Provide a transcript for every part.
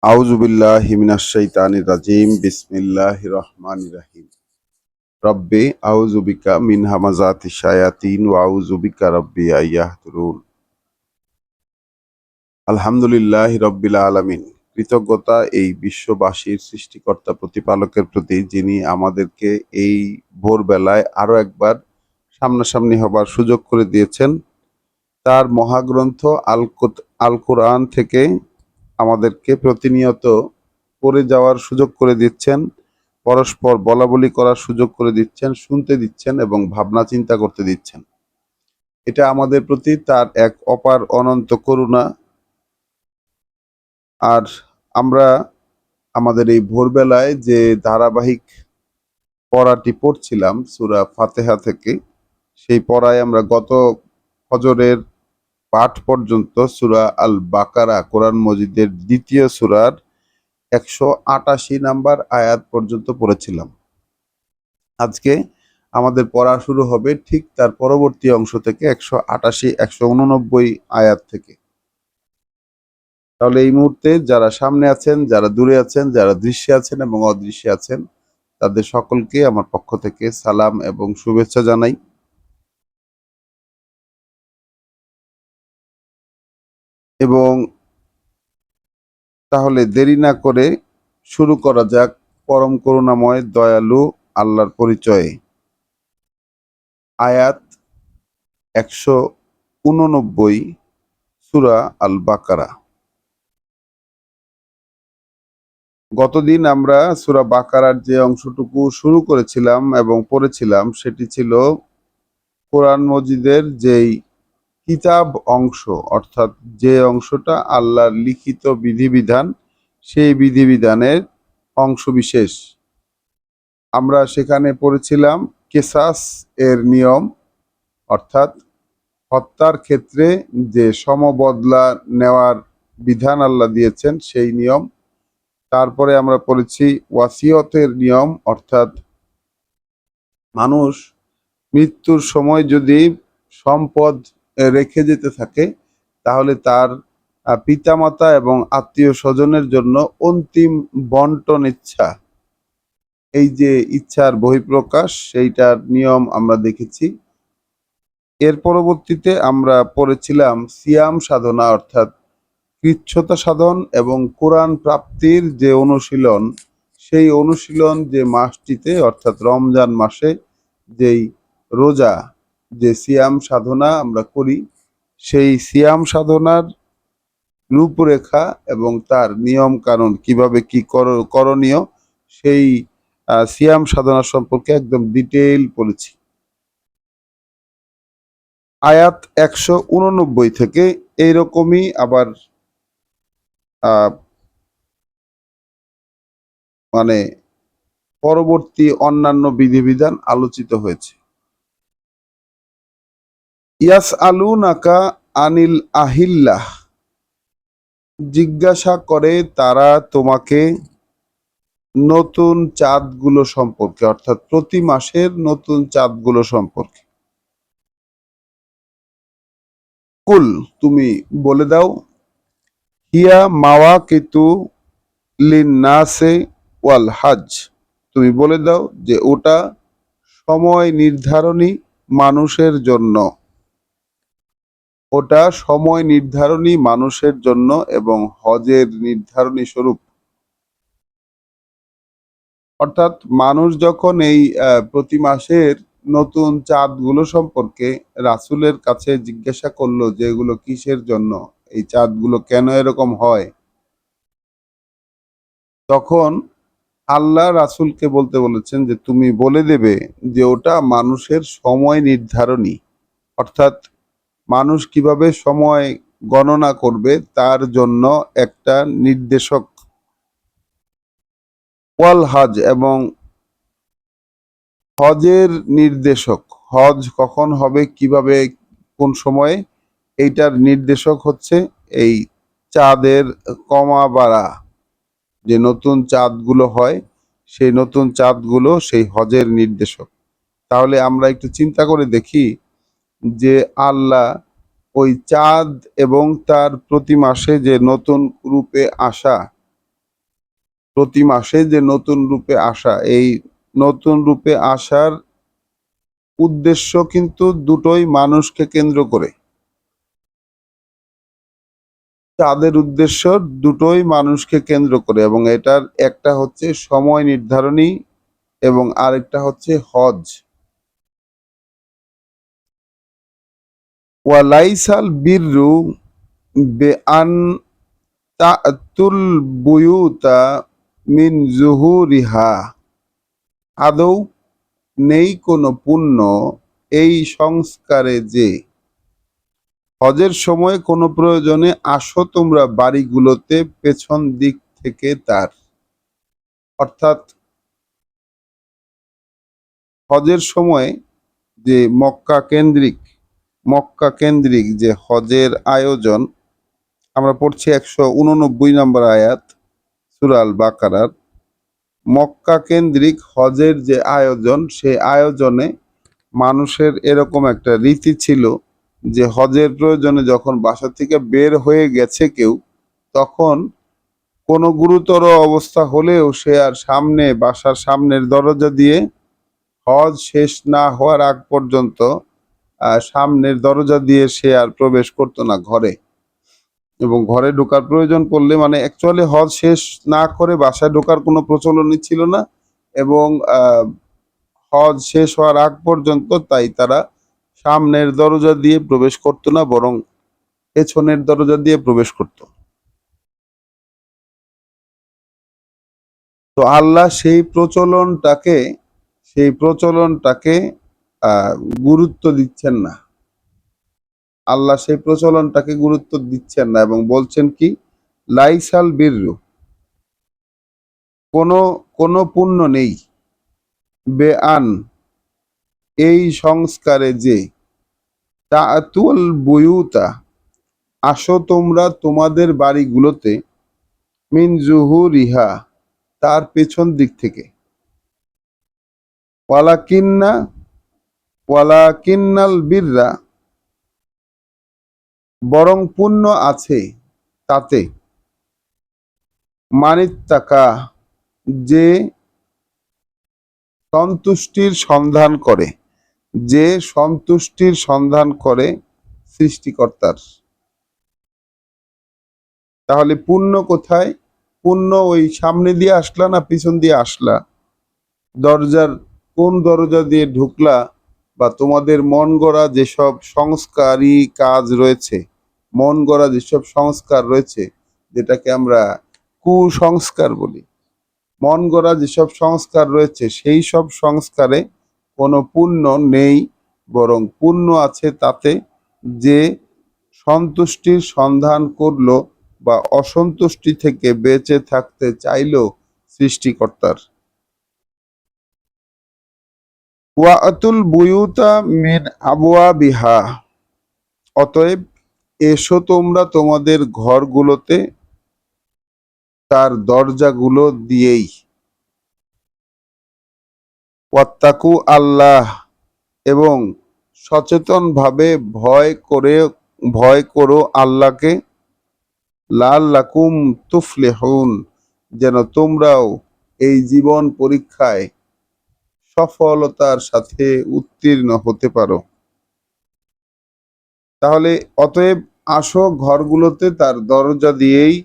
আউযু বিল্লাহি মিনাশ শাইতানির রাজিম। বিসমিল্লাহির রহমানির রহিম। রব্বি আউযু বিকা মিন হামাযাতিশ শায়াতিন ওয়া আউযু বিকা রব্বি আইয়াহদুরুন। আলহামদুলিল্লাহি রাব্বিল আলামিন। কৃতজ্ঞতা এই বিশ্ববাসীর সৃষ্টিকর্তা প্রতিপালকের প্রতি, যিনি আমাদেরকে এই ভোরবেলায় আরো একবার সামনাসামনি হবার সুযোগ করে দিয়েছেন। তার মহাগ্রন্থ আল কোরআন থেকে আমাদেরকে প্রতিনিয়ত পড়ে যাওয়ার সুযোগ করে দিচ্ছেন, পরস্পর বলাবলি করার সুযোগ করে দিচ্ছেন, শুনতে দিচ্ছেন এবং ভাবনা চিন্তা করতে দিচ্ছেন। এটা আমাদের প্রতি তার এক অপার অনন্ত করুণা। আর আমরা আমাদের এই ভোরবেলায় যে ধারাবাহিক পড়াটি পড়ছিলাম সূরা ফাতিহা থেকে, সেই পড়ায় আমরা গত ফজরের পাঠ পর্যন্ত সূরা আল বাকারা, কোরআন মজিদের দ্বিতীয় সূরার 188 নাম্বার আয়াত পর্যন্ত পড়েছিলাম। আজকে আমাদের পড়া শুরু হবে ঠিক তার পরবর্তী অংশ থেকে, 188, 189 আয়াত থেকে। তাহলে এই মুহূর্তে যারা সামনে আছেন, যারা দূরে আছেন, যারা দৃশ্যে আছেন এবং অদৃশ্যে আছেন, তাদের সকলকে আমার পক্ষ থেকে সালাম এবং শুভেচ্ছা জানাই। এবং তাহলে দেরি না করে শুরু করা যাক পরম করুণাময় দয়ালু আল্লাহর পরিচয়ে। আয়াত 189, সূরা আল বাকারা। গতদিন আমরা সূরা বাকারার যে অংশটুকু শুরু করেছিলাম এবং পড়েছিলাম, সেটি ছিল কোরআন মজিদের যেই কিতাব অংশ, অর্থাৎ যে অংশটা আল্লাহর লিখিত বিধিবিধান, সেই বিধিবিধানের অংশ বিশেষ। আমরা সেখানে পড়েছিলাম কেসাস এর নিয়ম, অর্থাৎ হত্যার ক্ষেত্রে যে সমবদলা নেওয়ার বিধান আল্লাহ দিয়েছেন সেই নিয়ম। তারপরে আমরা পড়েছি ওয়াসিয়তের নিয়ম, অর্থাৎ মানুষ মৃত্যুর সময় যদি সম্পদ রেখে যেতে থাকে, তাহলে তার পিতামাতা এবং আত্মীয় স্বজনের জন্য অন্তিম বন্টন ইচ্ছা, এই যে ইচ্ছার বহিঃপ্রকাশ, সেইটার নিয়ম আমরা দেখেছি। এর পরবর্তীতে আমরা পড়েছিলাম সিয়াম সাধনা, অর্থাৎ কৃচ্ছ্রতা সাধন এবং কোরআন প্রাপ্তির যে অনুশীলন, সেই অনুশীলন যে মাসটিতে, অর্থাৎ রমজান মাসে যেই রোজা, যে সিয়াম সাধনা আমরা করি, সেই সিয়াম সাধনার রূপরেখা এবং তার নিয়ম কানুন, কিভাবে কি করণীয়, সেই সিয়াম সাধনা সম্পর্কে একদম ডিটেইল পড়েছি। আয়াত 189 থেকে এইরকমই আবার মানে পরবর্তী অন্যান্য বিধিবিধান আলোচিত হয়েছে। ইয়াস আলু নাকা আনিল আহিল্লাহ, জিজ্ঞাসা করে তারা তোমাকে নতুন চাঁদগুলো সম্পর্কে, অর্থাৎ প্রতি মাসের নতুন চাঁদগুলো সম্পর্কে। কুল, তুমি বলে দাও, হিয়া মাওয়া কিতু লিন্নাসে ওয়াল হাজ, তুমি বলে দাও যে ওটা সময় নির্ধারণী মানুষের জন্য, ওটা সময় নির্ধারণী মানুষের জন্য এবং হজের নির্ধারণী স্বরূপ। অর্থাৎ মানুষ যখন এই প্রতি মাসের নতুন চাঁদগুলো সম্পর্কে রাসূলের কাছে জিজ্ঞাসা করলো যে এগুলো কিসের জন্য, এই চাঁদগুলো কেন এরকম হয়, তখন আল্লাহ রাসূলকে বলতে বলেছেন যে তুমি বলে দেবে যে ওটা মানুষের সময় নির্ধারণী, অর্থাৎ মানুষ কিভাবে সময় গণনা করবে তার জন্য একটা নির্দেশক। ওয়াল হজ, এবং হজের নির্দেশক। হজ কখন হবে, কিভাবে, কোন সময়ে, এইটার নির্দেশক হচ্ছে এই চাঁদের কমা বাড়া, যে নতুন চাঁদগুলো হয়, সেই নতুন চাঁদগুলো সেই হজের নির্দেশক। তাহলে আমরা একটু চিন্তা করে দেখি যে আল্লাহ ওই চাঁদ এবং তার প্রতি মাসে যে নতুন রূপে আসা, প্রতি মাসে যে নতুন রূপে আসা, এই নতুন রূপে আসার উদ্দেশ্য কিন্তু দুটোই মানুষকে কেন্দ্র করে। তাদের উদ্দেশ্য দুটোই মানুষকে কেন্দ্র করে, এবং এটার একটা হচ্ছে সময় নির্ধারণী এবং আরেকটা হচ্ছে হজ। ওয়ালাইসাল বিররু বেআন তাতুল বুয়ুতা মিন জুহুরিহা, আদৌ নেই কোনো পুণ্য এই সংস্কারে যে হজের সময় কোনো প্রয়োজনে আসো তোমরা বাড়িগুলোতে পেছন দিক থেকে তার। অর্থাৎ হজের সময় যে মক্কা কেন্দ্রিক যে হজের আয়োজন, আমরা পড়ছি 189 নম্বর আয়াত সূরা আল বাকারার। মক্কা কেন্দ্রিক হজের যে আয়োজন, সেই আয়োজনে মানুষের এরকম একটা রীতি ছিল যে হজের প্রয়োজনে যখন বাসা থেকে বের হয়ে গেছে কেউ, তখন কোনো গুরুতর অবস্থা হলেও সে আর বাসার সামনের দরজা দিয়ে হজ শেষ না হওয়ার আগ পর্যন্ত সামনের দরজা দিয়ে সে আর প্রবেশ করতো না ঘরে। এবং ঘরে ঢোকার প্রয়োজন পড়লে, মানে অ্যাকচুয়ালি হজ শেষ না করে বাসায় ঢোকার কোনো প্রচলনই ছিল না। এবং হজ শেষ হওয়ার আগ পর্যন্ত তাই তারা সামনের দরজা দিয়ে প্রবেশ করতো না, বরং পেছনের দরজা দিয়ে প্রবেশ করত। তো আল্লাহ সেই প্রচলনটাকে আহ গুরুত্ব দিচ্ছেন না। আল্লাহ সেই প্রচলনটাকে গুরুত্ব দিচ্ছেন না এবং বলছেন কি, লাইসাল বিররু, কোনো কোনো পুণ্য নেই, বেআন এই সংস্কারে যে, তাতুল বুয়ুতা আসো তোমরা তোমাদের বাড়িগুলোতে, মিন জুহুরিহা তার পেছন দিক থেকে, ওয়ালাকিন্না ওয়ালাকিন্নাল বিররা বরং পুণ্য আছে তাতে, মানিত্তাকা যে সন্তুষ্টির সন্ধান করে, যে সন্তুষ্টির সন্ধান করে সৃষ্টিকর্তার। তাহলে পুণ্য কোথায়? পুণ্য ওই সামনে দিয়ে আসলা না পিছন দিয়ে আসলা, দরজার কোন দরজা দিয়ে ঢুকলা, বা তোমাদের মন গড়া যেসব সংস্কারী কাজ রয়েছে, মন গড়া যেসব সংস্কার রয়েছে, যেটাকে আমরা কুসংস্কার বলি, মন গড়া যেসব সংস্কার রয়েছে সেই সব সংস্কারে কোনো পুণ্য নেই, বরং পুণ্য আছে তাতে যে সন্তুষ্টির সন্ধান করলো বা অসন্তুষ্টি থেকে বেঁচে থাকতে চাইলো সৃষ্টিকর্তার। ওয়াতুল বুয়ুতা মিন আবওয়াবিহা, অতএব এসো তোমরা তোমাদের ঘরগুলোতে তার দরজাগুলো দিয়েই। ওয়াত্তাকু আল্লাহ, এবং সচেতনভাবে ভয় করো আল্লাহকে, লাআল্লাকুম তুফলিহুন, যেন তোমরাও এই জীবন পরীক্ষায় সফলতার সাথে উত্তীর্ণ হতে পারো। তাহলে অতএব আসো ঘরগুলোতে তার দরজা দিয়েই,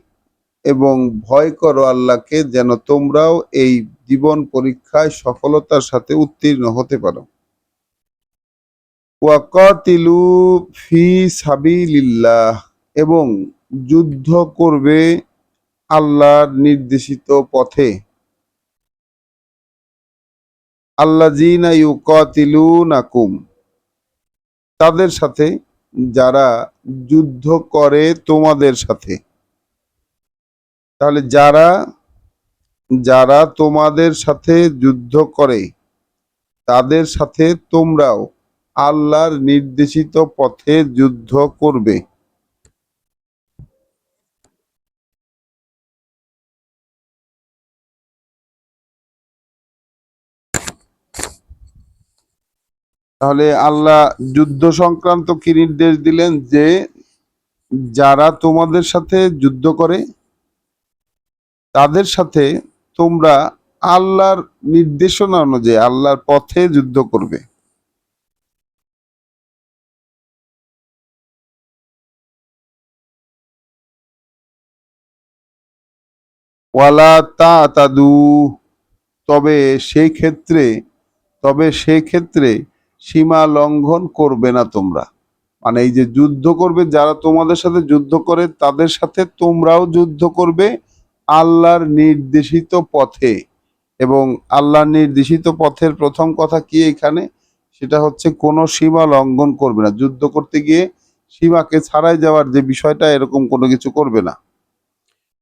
এবং ভয় করো আল্লাহকে, যেন তোমরাও এই জীবন পরীক্ষায় সফলতার সাথে উত্তীর্ণ হতে পারো। ওয়াকাতিলু ফি সাবিলিল্লাহ, এবং যুদ্ধ করবে আল্লাহর নির্দেশিত পথে। আল্লাযীনা ইউকাতিলুনাকুম, তাদের সাথে যারা যুদ্ধ করে তোমাদের সাথে। তাহলে যারা যারা তোমাদের সাথে যুদ্ধ করে তাদের সাথে তোমরাও আল্লাহর নির্দেশিত পথে যুদ্ধ করবে। তাহলে আল্লাহ যুদ্ধ সংক্রান্ত কি নির্দেশ দিলেন? যে যারা তোমাদের সাথে যুদ্ধ করে তাদের সাথে তোমরা আল্লাহর নির্দেশনা অনুযায়ী আল্লাহর পথে যুদ্ধ করবে। ওয়ালা তাতাদু, তবে সেই ক্ষেত্রে তবে সেই ক্ষেত্রে সীমা লঙ্ঘন করবে না তোমরা। মানে এই যে যুদ্ধ করবে, যারা তোমাদের সাথে যুদ্ধ করে তাদের সাথে তোমরাও যুদ্ধ করবে আল্লাহর নির্দেশিত পথে। এবং আল্লাহর নির্দেশিত পথের প্রথম কথা কি এখানে, সেটা হচ্ছে কোনো সীমা লঙ্ঘন করবে না। যুদ্ধ করতে গিয়ে সীমাকে ছাড়াই যাওয়ার যে বিষয়টা, এরকম কোনো কিছু করবে না।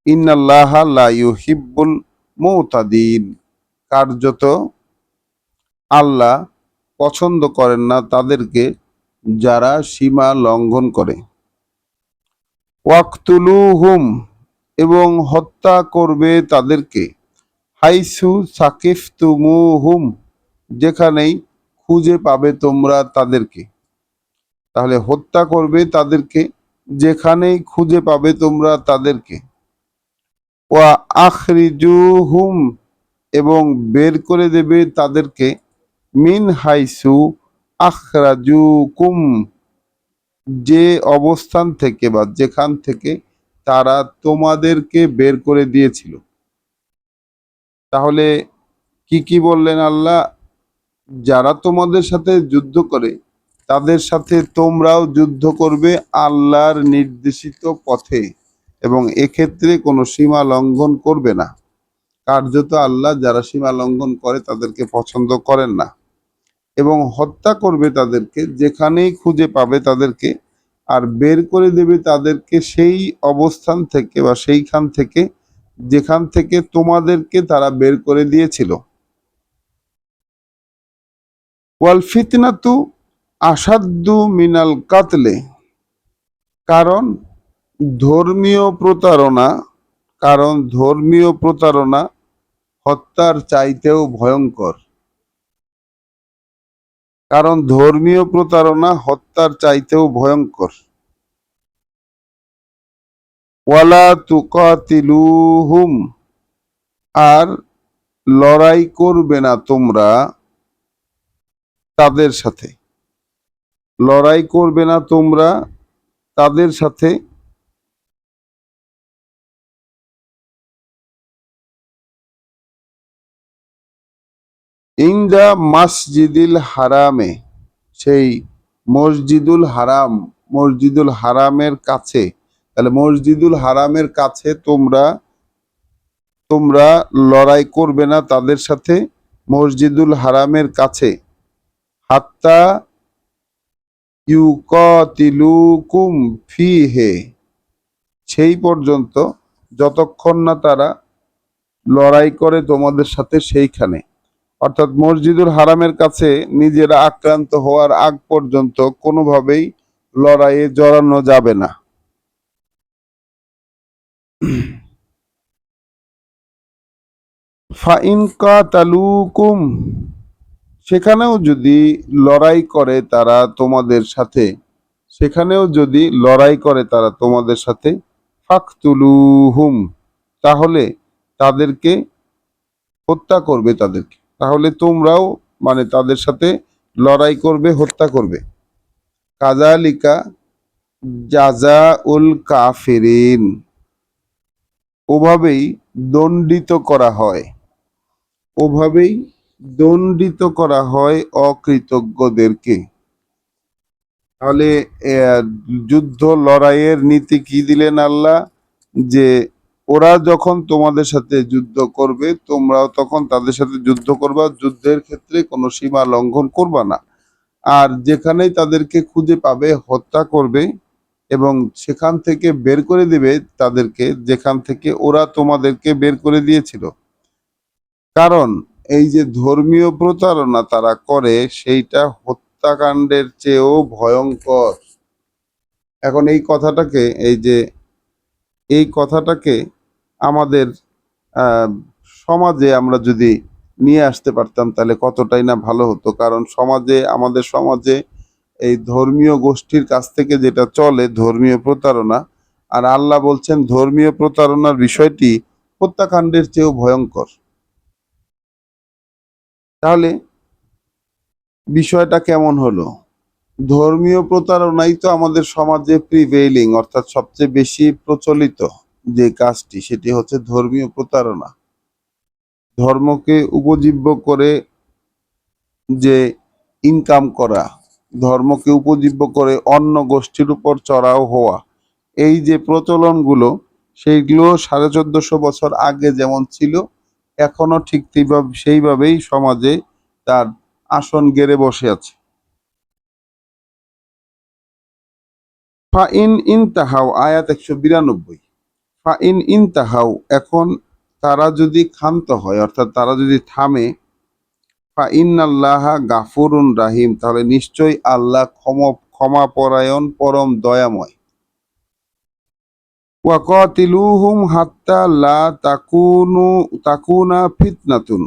ইন্নাল্লাহা লা ইউহিব্বুল মুতাদিন, কার্যত আল্লাহ পছন্দ করেন না তাদেরকে যারা সীমা লঙ্ঘন করে। ওয়াকতুলুহুম, এবং হত্যা করবে তাদেরকে, হাইসু সাকিফতুমুহুম, যেখানেই খুঁজে পাবে তোমরা তাদেরকে। তাহলে হত্যা করবে তাদেরকে যেখানেই খুঁজে পাবে তোমরা তাদেরকে। ওয়া আখরিজুহুম, এবং বের করে দেবে তাদেরকে, মিন হাইসু আখরাজুকুম, যে অবস্থান থেকে বা যেখান থেকে তারা তোমাদেরকে বের করে দিয়েছিল। তাহলে কি কি বললেন আল্লাহ? যারা তোমাদের সাথে যুদ্ধ করে তাদের সাথে তোমরাও যুদ্ধ করবে আল্লাহর নির্দেশিত পথে, এবং এক্ষেত্রে কোনো সীমা লঙ্ঘন করবে না। কার্যত আল্লাহ যারা সীমা লঙ্ঘন করে তাদেরকে পছন্দ করেন না। এবং হত্যা করবে তাদেরকে যেখানেই খুঁজে পাবে তাদেরকে, আর বের করে দেবে তাদেরকে সেই অবস্থান থেকে বা সেইখান থেকে যেখান থেকে তোমাদেরকে তারা বের করে দিয়েছিল। ওয়াল ফিতনাতু আসাদ্দু মিনাল কাতলে, কারণ ধর্মীয় প্রতারণা ধর্মীয় প্রতারণা হত্যার চাইতেও ভয়ঙ্কর। কারণ ধর্মীয় প্রতারণা হত্যার চাইতেও ভয়ঙ্কর। ওয়ালা তুকাতিলুহুম, আর লড়াই করবে না তোমরা তাদের সাথে। লড়াই করবে না তোমরা তাদের সাথে। ইনদা মসজিদিল হারামে, সেই মসজিদুল হারামের কাছে। তাহলে মসজিদুল হারামের কাছে তোমরা তোমরা লড়াই করবে না তাদের সাথে মসজিদুল হারামের কাছে। হাত্তা ইউকাতিলুকুম ফিহে, সেই পর্যন্ত যতক্ষণ না তারা লড়াই করে তোমাদের সাথে সেইখানে। অর্থাৎ মসজিদুল হারামের কাছে নিজেরা আক্রান্ত হওয়ার আগ পর্যন্ত কোনোভাবেই লড়াইয়ে জড়ানো যাবে না। ফাইন কাতালুকুম, সেখানেও যদি লড়াই করে তারা তোমাদের সাথে, সেখানেও যদি লড়াই করে তারা তোমাদের সাথে, ফাকতুলুহুম, তাহলে তাদেরকে হত্যা করবে তাদেরকে। তাহলে তোমরাও মানে তাদের সাথে লড়াই করবে, হত্যা করবে। কাযালিকা জাযাউল কাফিরিন, ওভাবেই দণ্ডিত করা হয়, ওভাবেই দণ্ডিত করা হয় অকৃতজ্ঞদেরকে। তাহলে যুদ্ধ লড়াইয়ের নীতি কি দিলেন আল্লাহ? যে ওরা যখন তোমাদের সাথে যুদ্ধ করবে তোমরাও তখন তাদের সাথে যুদ্ধ করবা, যুদ্ধের ক্ষেত্রে কোনো সীমা লঙ্ঘন করবা না। আর যেখানেই তাদেরকে খুঁজে পাবে হত্যা করবে, এবং সেখান থেকে বের করে দিবে তাদেরকে যেখান থেকে ওরা তোমাদেরকে বের করে দিয়েছিল। কারণ এই যে ধর্মীয় প্রতারণা তারা করে সেইটা হত্যাকাণ্ডের চেয়েও ভয়ঙ্কর। এখন এই কথাটাকে আমাদের আহ, সমাজে আমরা যদি নিয়ে আসতে পারতাম তাহলে কতটাই না ভালো হতো। কারণ আমাদের সমাজে এই ধর্মীয় গোষ্ঠীর কাছ থেকে যেটা চলে ধর্মীয় প্রতারণা, আর আল্লাহ বলছেন ধর্মীয় প্রতারণার বিষয়টি হত্যাকাণ্ডের চেয়েও ভয়ঙ্কর। তাহলে বিষয়টা কেমন হলো? ধর্মীয় প্রতারণাই তো আমাদের সমাজে প্রিভেইলিং, অর্থাৎ সবচেয়ে বেশি প্রচলিত যে কাজটি, সেটি হচ্ছে ধর্মীয় প্রতারণা। ধর্মকে উপজীব্য করে যে ইনকাম করা, ধর্মকে উপজীব্য করে অন্য গোষ্ঠীর উপর চড়াও হওয়া, এই যে প্রচলনগুলো, সেইগুলো 1450 বছর আগে যেমন ছিল, এখনো ঠিক সেইভাবেই সমাজে তার আসন গেড়ে বসে আছে। ফাইন ইনতাহাউ, আয়াত 192। ফাইন ইনতাহাউ, এখন তারা যদি ক্ষান্ত হয়, অর্থাৎ তারা যদি থামে, ফাইন্নাল্লাহা গাফুরুন রাহিম, তাহলে নিশ্চয়ই আল্লাহ ক্ষমাপরায়ণ পরম দয়াময়। ওয়াকাতিলুহুম হাত্তা লা তাকুনা ফিতনাতুন,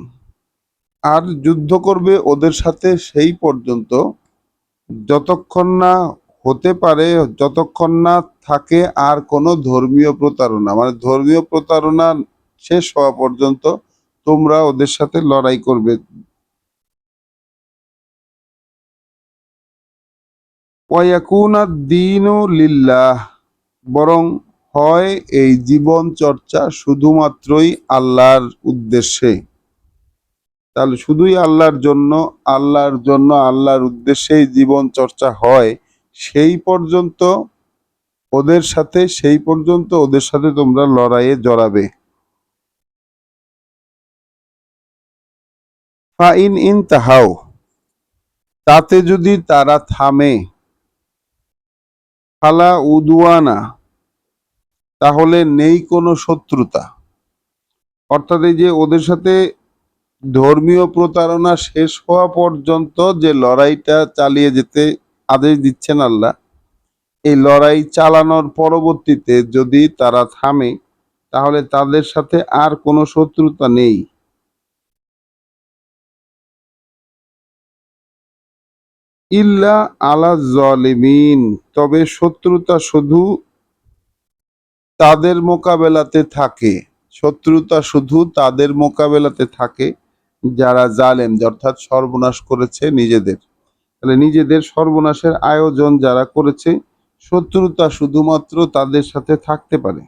আর যুদ্ধ করবে ওদের সাথে সেই পর্যন্ত যতক্ষণ না হতে পারে, যতক্ষণ না থাকে আর কোনো ধর্মীয় প্রতারণা, মানে ধর্মীয় প্রতারণা শেষ হওয়া পর্যন্ত তোমরা ওদের সাথে লড়াই করবে। ওয়ায়াকুনা দ্বীনু লিল্লাহ, বরং হয় এই জীবন চর্চা শুধুমাত্রই আল্লাহর উদ্দেশ্যে। তাহলে শুধুই আল্লাহর জন্য, আল্লাহর জন্য, আল্লাহর উদ্দেশ্যেই জীবন চর্চা হয়, সেই পর্যন্ত ওদের সাথে তোমরা লড়াইয়ে জড়াবে। ফাইন ইনতাহাউ, তাতে যদি তারা থামে, ফালা উদওয়ানা, তাহলে নেই কোনো শত্রুতা। অর্থাৎ এই যে ওদের সাথে ধর্মীয় প্রতারণা শেষ হওয়া পর্যন্ত যে লড়াইটা চালিয়ে যেতে আদেশ দিচ্ছেন আল্লাহ, এই লড়াই চালানোর পরবর্তীতে যদি তারা থামে, তাহলে তাদের সাথে আর কোনো শত্রুতা নেই। ইল্লা আলা জালিমিন, তবে শত্রুতা শুধু তাদের মোকাবেলাতে থাকে, শত্রুতা শুধু তাদের মোকাবেলাতে থাকে যারা জালেম, অর্থাৎ সর্বনাশ করেছে নিজেদের। তাহলে নিজেদের সর্বনাশের আয়োজন যারা করেছে, শত্রুতা শুধুমাত্র তাদের সাথে থাকতে পারে।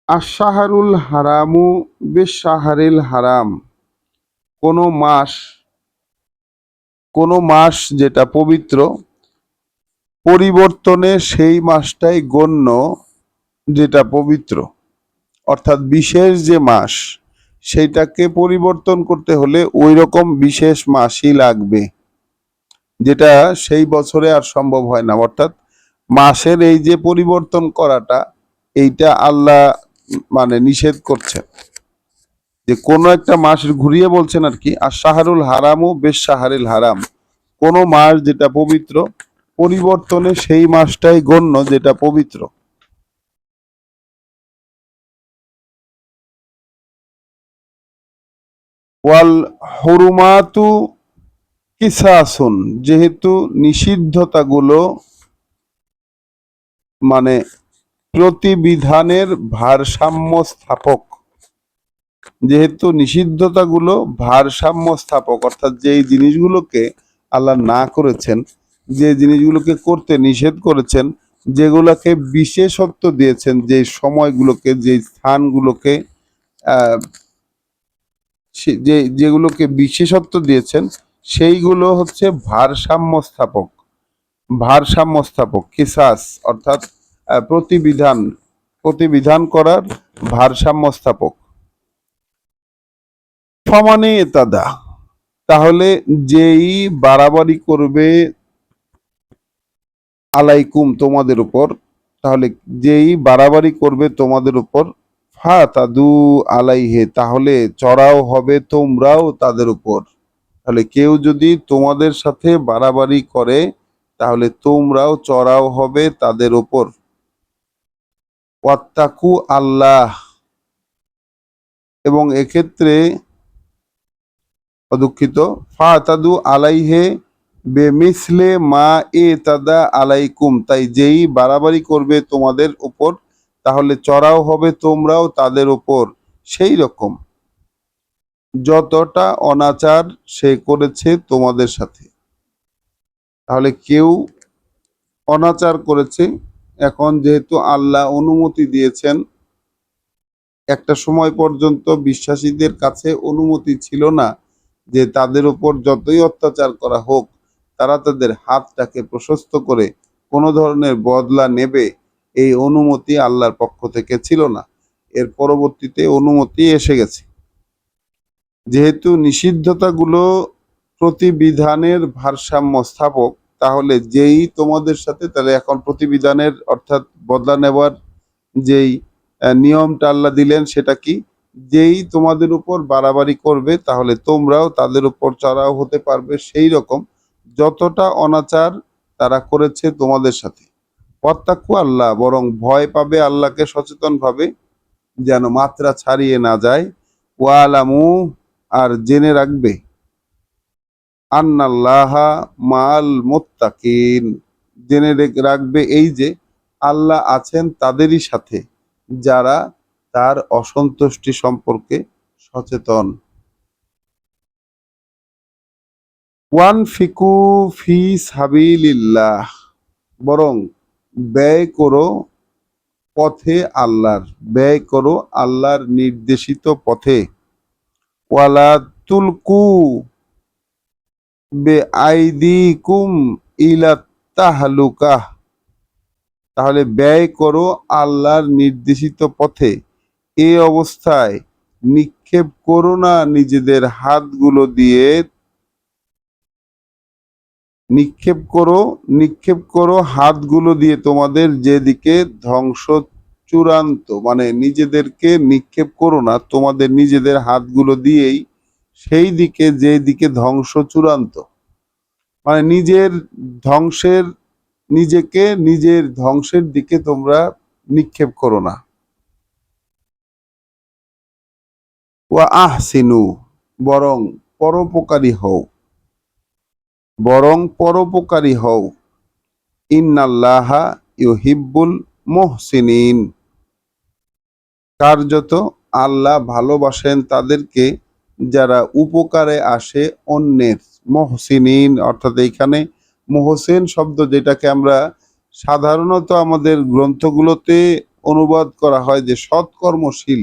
আশ-শাহরুল হারামু বিশ-শাহরিল হারাম, কোনো মাস, কোনো মাস যেটা পবিত্র, পরিবর্তনে সেই মাসটাই গণ্য যেটা পবিত্র। অর্থাৎ বিশেষ যে মাস, সেইটাকে পরিবর্তন করতে হলে ওই রকম বিশেষ মাসই লাগবে, যেটা সেই বছরে আর সম্ভব হয় না। অর্থাৎ মাসের এই যে পরিবর্তন করাটা, এইটা আল্লাহ মানে নিষেধ করছেন, যে কোনো একটা মাস ঘুরিয়ে বলছেন আর কি, আর শাহরুল হারামও বেশ শাহরিল হারাম, কোনো মাস যেটা পবিত্র, পরিবর্তনে সেই মাসটাই গণ্য যেটা পবিত্র। ওয়াল হুরুমাতু কিসাসুন, যেহেতু নিষিদ্ধতাগুলো মানে প্রতিবিধানের ভারসাম্য স্থাপক, যেহেতু নিষিদ্ধতাগুলো ভারসাম্য স্থাপক, অর্থাৎ যেই জিনিসগুলোকে আল্লাহ না করেছেন, যে জিনিসগুলোকে করতে নিষেধ করেছেন, যেগুলোকে বিশেষত্ব দিয়েছেন, যে সময়গুলোকে, যে স্থানগুলোকে, আহ, যেগুলোকে বিশেষত্ব দিয়েছেন, সেইগুলো হচ্ছে ভারসাম্য স্থাপক। ভারসাম্য স্থাপক কিসাস, অর্থাৎ প্রতিবিধান, প্রতিবিধান করার ভারসাম্য স্থাপক। ফমানে এতাদা, তাহলে যেই বাড়াবাড়ি করবে আলাইকুম, তোমাদের উপর, তাহলে যেই বাড়াবাড়ি করবে তোমাদের উপর, ফা তাদু আলাইহে, তাহলে চড়াও হবে তোমরাও তাদের উপর। তাহলে কেউ যদি তোমাদের সাথে বাড়াবাড়ি করে, তাহলে তোমরাও চড়াও হবে তাদের উপর। ওয়াত্তাকু আল্লাহ, এবং এক্ষেত্রে দুঃখিত, ফাতাদু আলাইহে বেমিসলে মা এ তাদা আলাইকুম, তাই যেই বাড়াবাড়ি করবে তোমাদের উপর, তাহলে চড়াও হবে তোমরাও তাদের উপর সেই রকম যতটা অনাচার সে করেছে তোমাদের সাথে। তাহলে কেউ অনাচার করেছে, এখন যেহেতু আল্লাহ অনুমতি দিয়েছেন, একটা সময় পর্যন্ত বিশ্বাসীদের কাছে অনুমতি ছিল না যে তাদের উপর যতই অত্যাচার করা হোক তারা তাদের হাতটাকে প্রশস্ত করে কোনো ধরনের বদলা নেবে, এই অনুমতি আল্লাহর পক্ষ থেকে ছিল না। এর পরবর্তীতে অনুমতি এসে গেছে। যেহেতু নিষিদ্ধতাগুলো প্রতিবিধানের ভারসাম্য স্থাপক, তাহলে যেই তোমাদের সাথে, তাহলে এখন প্রতিবিধানের অর্থাৎ বদলা নেওয়ার যেই নিয়মটা আল্লাহ দিলেন সেটা কি, যেই তোমাদের উপর বাড়াবাড়ি করবে তাহলে তোমরাও তাদের উপর চড়াও হতে পারবে সেই রকম যতটা অনাচার তারা করেছে তোমাদের সাথে। ওয়াত্তাকু আল্লাহ, বরং ভয় পাবে আল্লাহকে সচেতনভাবে, যেন মাত্রা ছাড়িয়ে না যায়। ওয়ালামু, আর জেনে রাখবে, আন্নাল্লাহা মাল মুত্তাকিন, জেনে রাখবে এই যে আল্লাহ আছেন তাদেরই সাথে যারা তার অসন্তুষ্টি সম্পর্কে সচেতন। ওয়ানফিকু ফি সাবিলিল্লাহ, বরং ব্যয় করো পথে আল্লাহর, ব্যয় করো আল্লাহর নির্দেশিত পথে। ওয়ালা তুলকু বে আইদিকুম ইলা তাহলুকাহ, তাহলে ব্যয় করো আল্লাহর নির্দেশিত পথে, এ অবস্থায় নিক্ষেপ করো না নিজেদের হাতগুলো দিয়ে, নিক্ষেপ করো হাতগুলো দিয়ে তোমাদের যেদিকে ধ্বংস চূড়ান্ত, মানে নিজেদেরকে নিক্ষেপ করো না তোমাদের নিজেদের হাতগুলো দিয়েই সেই দিকে যে দিকে ধ্বংস চূড়ান্ত, মানে নিজেকে নিজের ধ্বংসের দিকে তোমরা নিক্ষেপ করো না। ওয়া আহসিনু, বরং পরোপকারী হও, বরং পরোপকারী হও। ইন্নাল্লাহা ইউহিব্বুল মুহসিনিন, কার্যত আল্লাহ ভালোবাসেন তাদেরকে যারা উপকারে আসে অন্যের। মুহসিনিন অর্থাৎ এইখানে মুহসিন শব্দ, যেটাকে আমরা সাধারণত আমাদের গ্রন্থগুলোতে অনুবাদ করা হয় যে সৎকর্মশীল,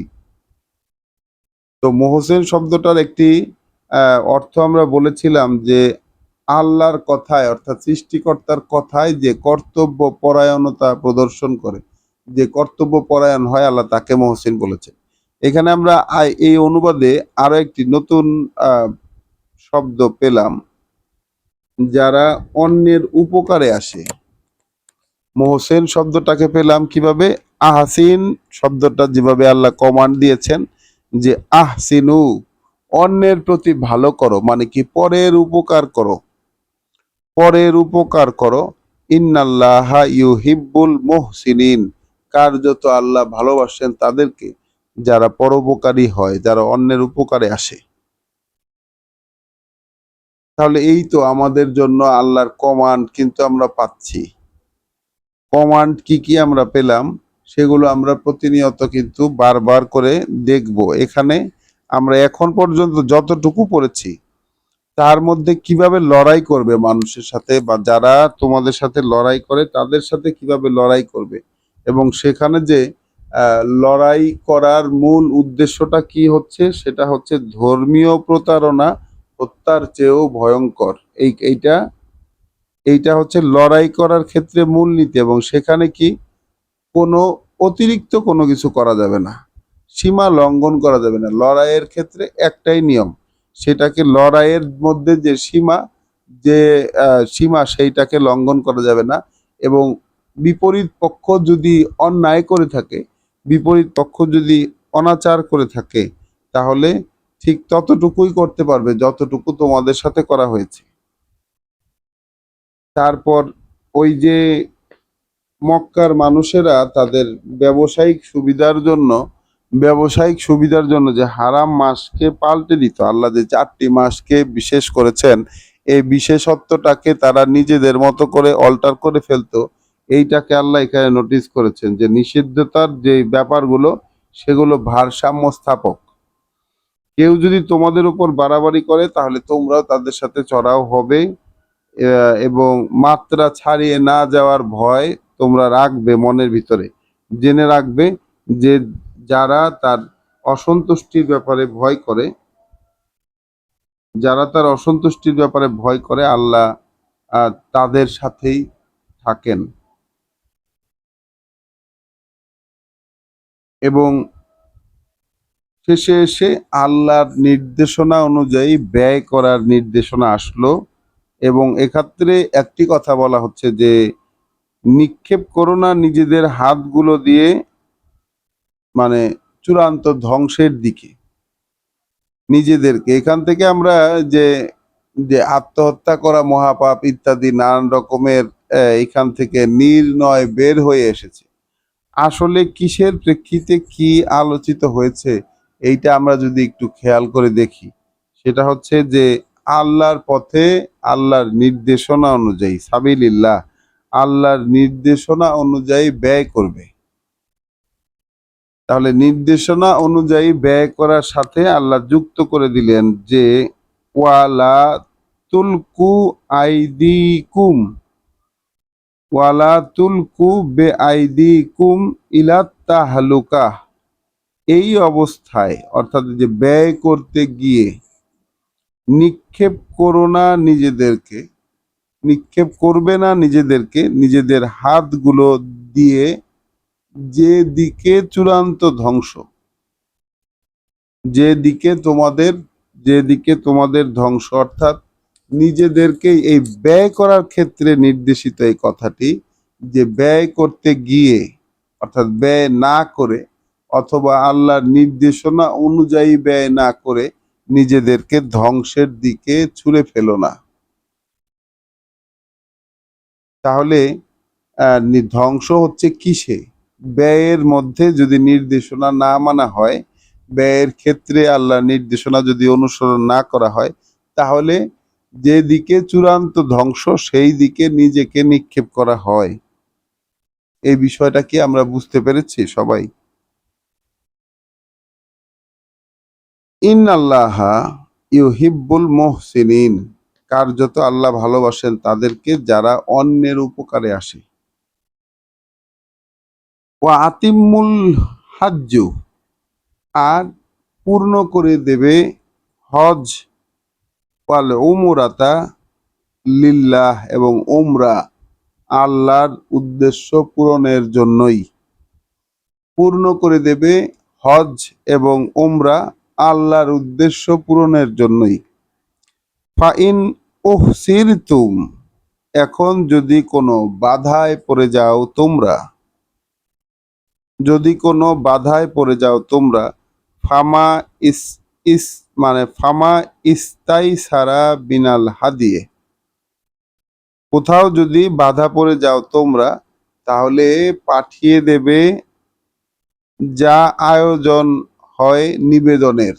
তো মুহসিন শব্দটার একটি অর্থ আমরা বলেছিলাম যে আল্লাহর কথায় অর্থাৎ সৃষ্টিকর্তার কথায় যে কর্তব্য পরায়ণতা প্রদর্শন করে, যে কর্তব্য পরায়ণ হয় আল্লাহ তাকে মুহসিন বলেছেন। এখানে আমরা এই অনুবাদে আরো একটি নতুন শব্দ পেলাম, যারা অন্যের উপকারে আসে। মুহসিন শব্দটাকে পেলাম কিভাবে, আহসিন শব্দটা যেভাবে আল্লাহ কমান্ড দিয়েছেন যে আহসিনু, অন্যের প্রতি ভালো করো, মানে কি পরের উপকার করো, পরের উপকার করো। ইন্নাল্লাহা ইউহিব্বুল মুহসিনিন, কার্যত আল্লাহ ভালোবাসেন তাদেরকে যারা পরোপকারী হয়, যারা অন্যের উপকারে আসে। তাহলে এই তো আমাদের জন্য আল্লাহর কমান্ড কিন্তু আমরা পাচ্ছি। কমান্ড কি কি আমরা পেলাম সেগুলো আমরা প্রতিনিয়ত কিন্তু বারবার করে দেখব। এখানে আমরা এখন পর্যন্ত যতটুকু পড়েছি তার মধ্যে কিভাবে লড়াই করবে মানুষের সাথে, বা যারা তোমাদের সাথে লড়াই করে তাদের সাথে কিভাবে লড়াই করবে, এবং সেখানে যে লড়াই করার মূল উদ্দেশ্যটা কি হচ্ছে, সেটা হচ্ছে ধর্মীয় প্রতারণা হত্যার চেয়েও ভয়ঙ্কর। এইটা এইটা হচ্ছে লড়াই করার ক্ষেত্রে মূলনীতি, এবং সেখানে কি কোনো অতিরিক্ত কোনো কিছু করা যাবে না, সীমা লঙ্ঘন করা যাবে না। লড়াইয়ের ক্ষেত্রে একটাই নিয়ম, সেটাকে লড়াইয়ের মধ্যে যে সীমা সেইটাকে লঙ্ঘন করা যাবে না। এবং বিপরীত পক্ষ যদি অন্যায় করে থাকে, বিপরীত পক্ষ যদি অনাচার করে থাকে, তাহলে ঠিক ততটুকুই করতে পারবে যতটুকু তোমাদের সাথে করা হয়েছে। তারপর ওই যে মক্কার মানুষেরা তাদের ব্যবসায়িক সুবিধার জন্য যে হারাম মাসকে পাল্টে দিত, আল্লাহ যে 4টি মাসকে বিশেষ করেছেন, এই বিশেষত্বটাকে তারা নিজেদের মতো করে অল্টার করে ফেলতো। এইটাকে আল্লাহ এখানে নোটিস করেছেন যে নিষিদ্ধতার যে ব্যাপারগুলো সেগুলো ভারসাম্য স্থাপক। কেউ যদি তোমাদের উপর বাড়াবাড়ি করে তাহলে তোমরাও তাদের সাথে চড়াও হবে, এবং মাত্রা ছাড়িয়ে না যাওয়ার ভয় তোমরা রাখবে মনের ভিতরে। জেনে রাখবে যে যারা তার অসন্তুষ্টির ব্যাপারে ভয় করে, যারা তার অসন্তুষ্টির ব্যাপারে ভয় করে, আল্লাহ তাদের সাথেই থাকেন। এবং শেষে এসে আল্লাহর নির্দেশনা অনুযায়ী ব্যয় করার নির্দেশনা আসলো। এবং এক্ষেত্রে একটি কথা বলা হচ্ছে যে নিক্ষেপ করো না নিজেদের হাতগুলো দিয়ে, মানে চূড়ান্ত ধ্বংসের দিকে নিজেদেরকে। এখান থেকে আমরা যে যে আত্মহত্যা করা মহাপাপ ইত্যাদি নানান রকমের এখান থেকে নির্ণয় বের হয়ে এসেছে। আসলে কিসের প্রেক্ষিতে কি আলোচিত হয়েছে এইটা আমরা যদি একটু খেয়াল করে দেখি, সেটা হচ্ছে যে আল্লাহর পথে আল্লাহর নির্দেশনা অনুযায়ী সাবিলিল্লাহ, আল্লাহর নির্দেশনা অনুযায়ী ব্যয় করবে। তাহলে নির্দেশনা অনুযায়ী ব্যয় করার সাথে আল্লাহ যুক্ত করে দিলেন যে ওয়ালা তুলকু আইদিকুম, ওয়ালা তুলকু বে আইদিকুম ইলাত তাহলুকা। এই অবস্থায় অর্থাৎ যে ব্যয় করতে গিয়ে নিক্ষেপ করো না নিজেদেরকে, নিক্ষেপ করবে না নিজেদেরকে নিজেদের হাতগুলো দিয়ে যেদিকে চূড়ান্ত ধ্বংস, যেদিকে তোমাদের ধ্বংস, অর্থাৎ নিজেদেরকে এই ব্যয় করার ক্ষেত্রে নির্দেশিত এই কথাটি, যে ব্যয় করতে গিয়ে অর্থাৎ ব্যয় না করে অথবা আল্লাহর নির্দেশনা অনুযায়ী ব্যয় না করে নিজেদেরকে ধ্বংসের দিকে ছুঁড়ে ফেলো না। তাহলে ধ্বংস হচ্ছে কিসে? ব্যয়ের মধ্যে যদি নির্দেশনা না মানা হয়, ব্যয়ের ক্ষেত্রে আল্লাহর নির্দেশনা যদি অনুসরণ না করা হয়, তাহলে যে দিকে চূড়ান্ত ধ্বংস সেই দিকে নিজেকে নিক্ষেপ করা হয়। এই বিষয়টা কি আমরা বুঝতে পেরেছি সবাই? ইন্নাল্লাহা ইউহিব্বুল মুহসিনিন, কার্যত আল্লাহ ভালোবাসেন তাদেরকে যারা অন্যের উপকারে আসে। ওয়া আতিম্মুল হাজ্জু, আর পূর্ণ করে দেবে হজ, ওয়াল উমরাতা লিল্লাহ, এবং উমরা আল্লাহর উদ্দেশ্য পূরণের জন্যই। পূর্ণ করে দেবে হজ এবং উমরা আল্লাহর উদ্দেশ্য পূরণের জন্যই। ফাইন উহসিরতুম, এখন যদি কোনো বাধায় পড়ে যাও তোমরা, যদি কোনো বাধায় পড়ে যাও তোমরা, ফামা ইস ইস মানে ফামা ইস্তাই সারা বিনাল হাদিয়ে, কোথাও যদি বাধা পড়ে যাও তোমরা, তাহলে পাঠিয়ে দেবে যা আয়োজন হয় নিবেদনের।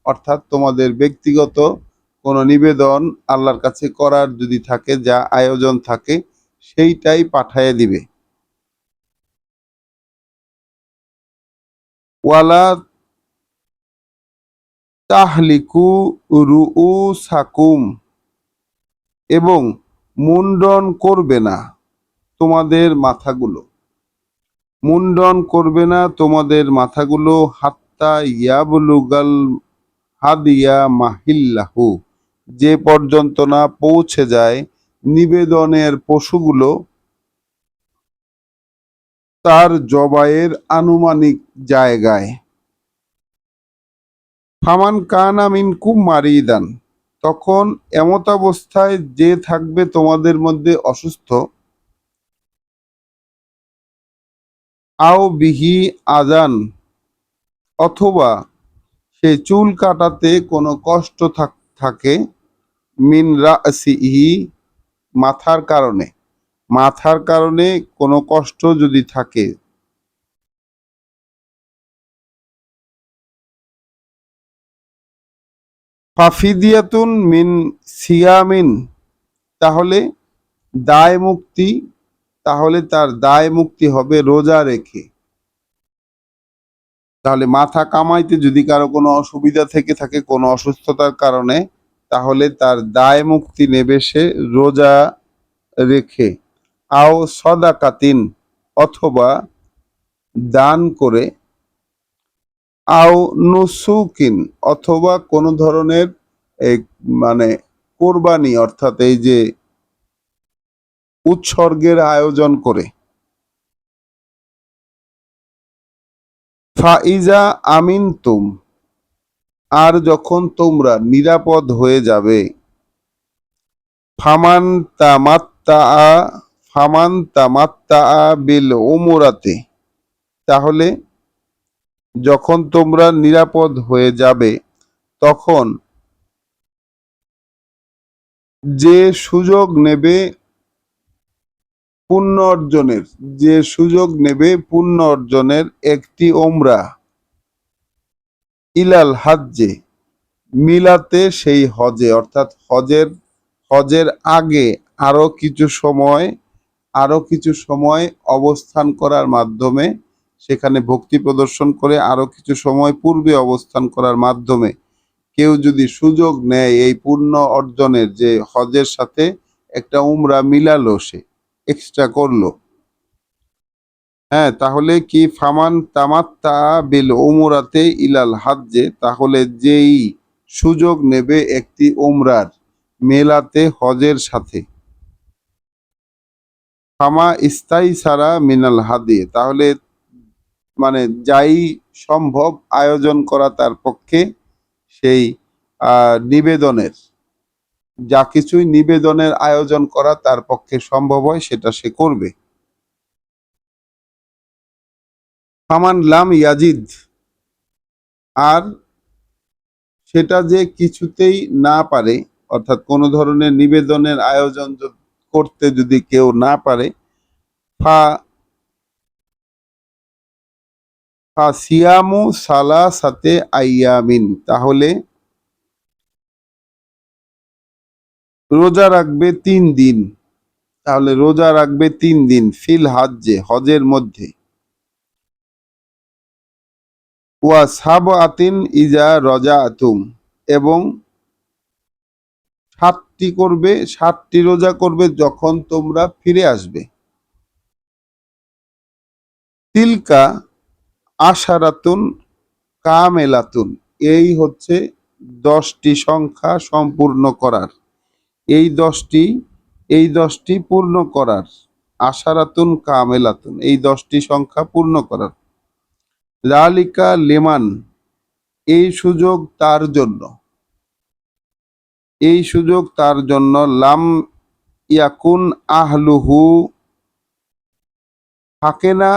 অর্থাৎ তোমাদের ব্যক্তিগত কোনো নিবেদন আল্লাহর কাছে করার যদি থাকে, যা আয়োজন থাকে সেইটাই পাঠিয়ে দিবে। ওয়ালা তাহলিকু রুউসাকুম, এবং মুন্ডন করবে না তোমাদের মাথাগুলো, মুন্ডন করবে না তোমাদের মাথাগুলো, হাত্তা ইয়াবলুগাল হাদিয়া মাহিল্লাহু, যে পর্যন্ত না পৌঁছে যায় নিবেদনের পশুগুলো তার জবাইয়ের আনুমানিক জায়গায়। ফামান কানা মিনকুম মারিদান, তখন এমত অবস্থায় যে থাকবে তোমাদের মধ্যে অসুস্থ, আও বিহি আজান, অথবা সে চুল কাটাতে কোনো কষ্ট থাকে, মিন রাসিহি, মাথার কারণে, মাথার কারণে কোনো কষ্ট যদি থাকে, ফাফিদিয়াতুন মিন সিয়ামিন, তাহলে দায় মুক্তি তাহলে তার দায় মুক্তি হবে রোজা রেখে। তাহলে মাথা কামাইতে যদি কারো কোনো অসুবিধা থেকে থাকে কোনো অসুস্থতার কারণে, তাহলে তার দায় মুক্তি নেবে সে রোজা রেখে। আও সদাকাতিন, অথবা দান করে। আও নুসুকিন, অথবা কোনো ধরনের এই মানে কোরবানি, অর্থাৎ এই যে উৎসর্গের আয়োজন করে। ফাইজা আমিনতুম, আর যখন তোমরা নিরাপদ হয়ে যাবে। ফামান তামাত্তা ফামান তামাত্তা বিল উমরাতে, তাহলে যখন তোমরা নিরাপদ হয়ে যাবে তখন যে সুযোগ নেবে পুণ্য অর্জনের, যে সুযোগ নেবে পুণ্য অর্জনের একটি ওমরা, ইলাল হাজ্জে, মিলাতে সেই হজে, অর্থাৎ হজের আগে আরো কিছু সময় অবস্থান করার মাধ্যমে, সেখানে ভক্তি প্রদর্শন করে আরো কিছু সময় পূর্বে অবস্থান করার মাধ্যমে কেউ যদি সুযোগ নেয় এই পুণ্য অর্জনের, যে হজের সাথে একটা উমরা মিলালো, সে এক্সট্রা করলো, হ্যাঁ, তাহলে কি ফামান তামাত্তা বিল উমরাতে ইলাল হাজ্জে, তাহলে যেই সুযোগ নেবে একটি উমরার মেলাতে হজের সাথে, ফামা ইস্তাই সারা মিনাল হাদি, তাহলে মানে যাই সম্ভব আয়োজন করা তার পক্ষে, সেই নিবেদনের, যা কিছুই নিবেদনের আয়োজন করা তার পক্ষে সম্ভব হয় সেটা সে করবে। ফামান লাম ইয়াজিদ, আর সেটা যে কিছুতেই না পারে, অর্থাৎ কোনো ধরনের নিবেদনের আয়োজন করতে যদি কেউ না পারে, ফা ফা সিয়ামু সালাসাতে আইয়ামিন, তাহলে রোজা রাখবে 3 দিন। তাহলে রোজা রাখবে 3 দিন ফিল হাজ্জে, হজের মধ্যে। ওয়া সাবআতিন ইজা রজাআতুম, এবং 7টি রোজা করবে যখন তোমরা ফিরে আসবে। তিলকা আশারাতুন কামেলাতুন, এই হচ্ছে 10টি সংখ্যা সম্পূর্ণ করার, এই দশটি পূর্ণ করার, আশারাতুন কামেলাতুন, এই 10টি সংখ্যা পূর্ণ করার। যালিকা লিমান, এই সুযোগ তার জন্য, এই সুযোগ তার জন্য, লাম ইয়াকুন আহলুহু, থাকে না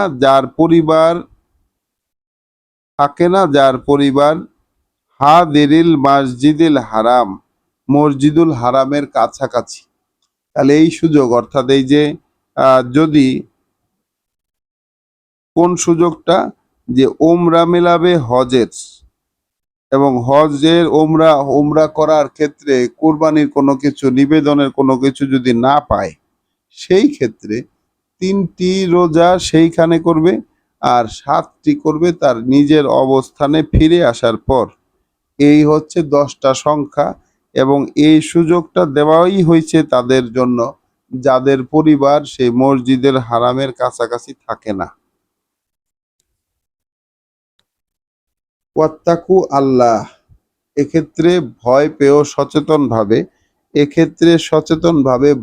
যার পরিবার, হাদিরিল মসজিদুল হারাম, মসজিদুল হারামের কাছাকাছি। তাহলে এই সুযোগ, অর্থাৎ এই যে যদি কোন সুযোগটা, যে ওমরা মেলাবে হজের, এবং হজের ওমরা করার ক্ষেত্রে কোরবানির কোনো কিছু, নিবেদনের কোনো কিছু যদি না পায়, সেই ক্ষেত্রে 3টি রোজা সেইখানে করবে, আর 7টি করবে তার নিজের অবস্থানে ফিরে আসার পর। এই হচ্ছে 10টা সংখ্যা, এবং এই সুযোগটা দেওয়াই হয়েছে তাদের জন্য যাদের পরিবার সেই মসজিদের হারামের কাছাকাছি থাকে না। ওয়াত্তাকু আল্লাহ, এক্ষেত্রে ভয় পেও সচেতনভাবে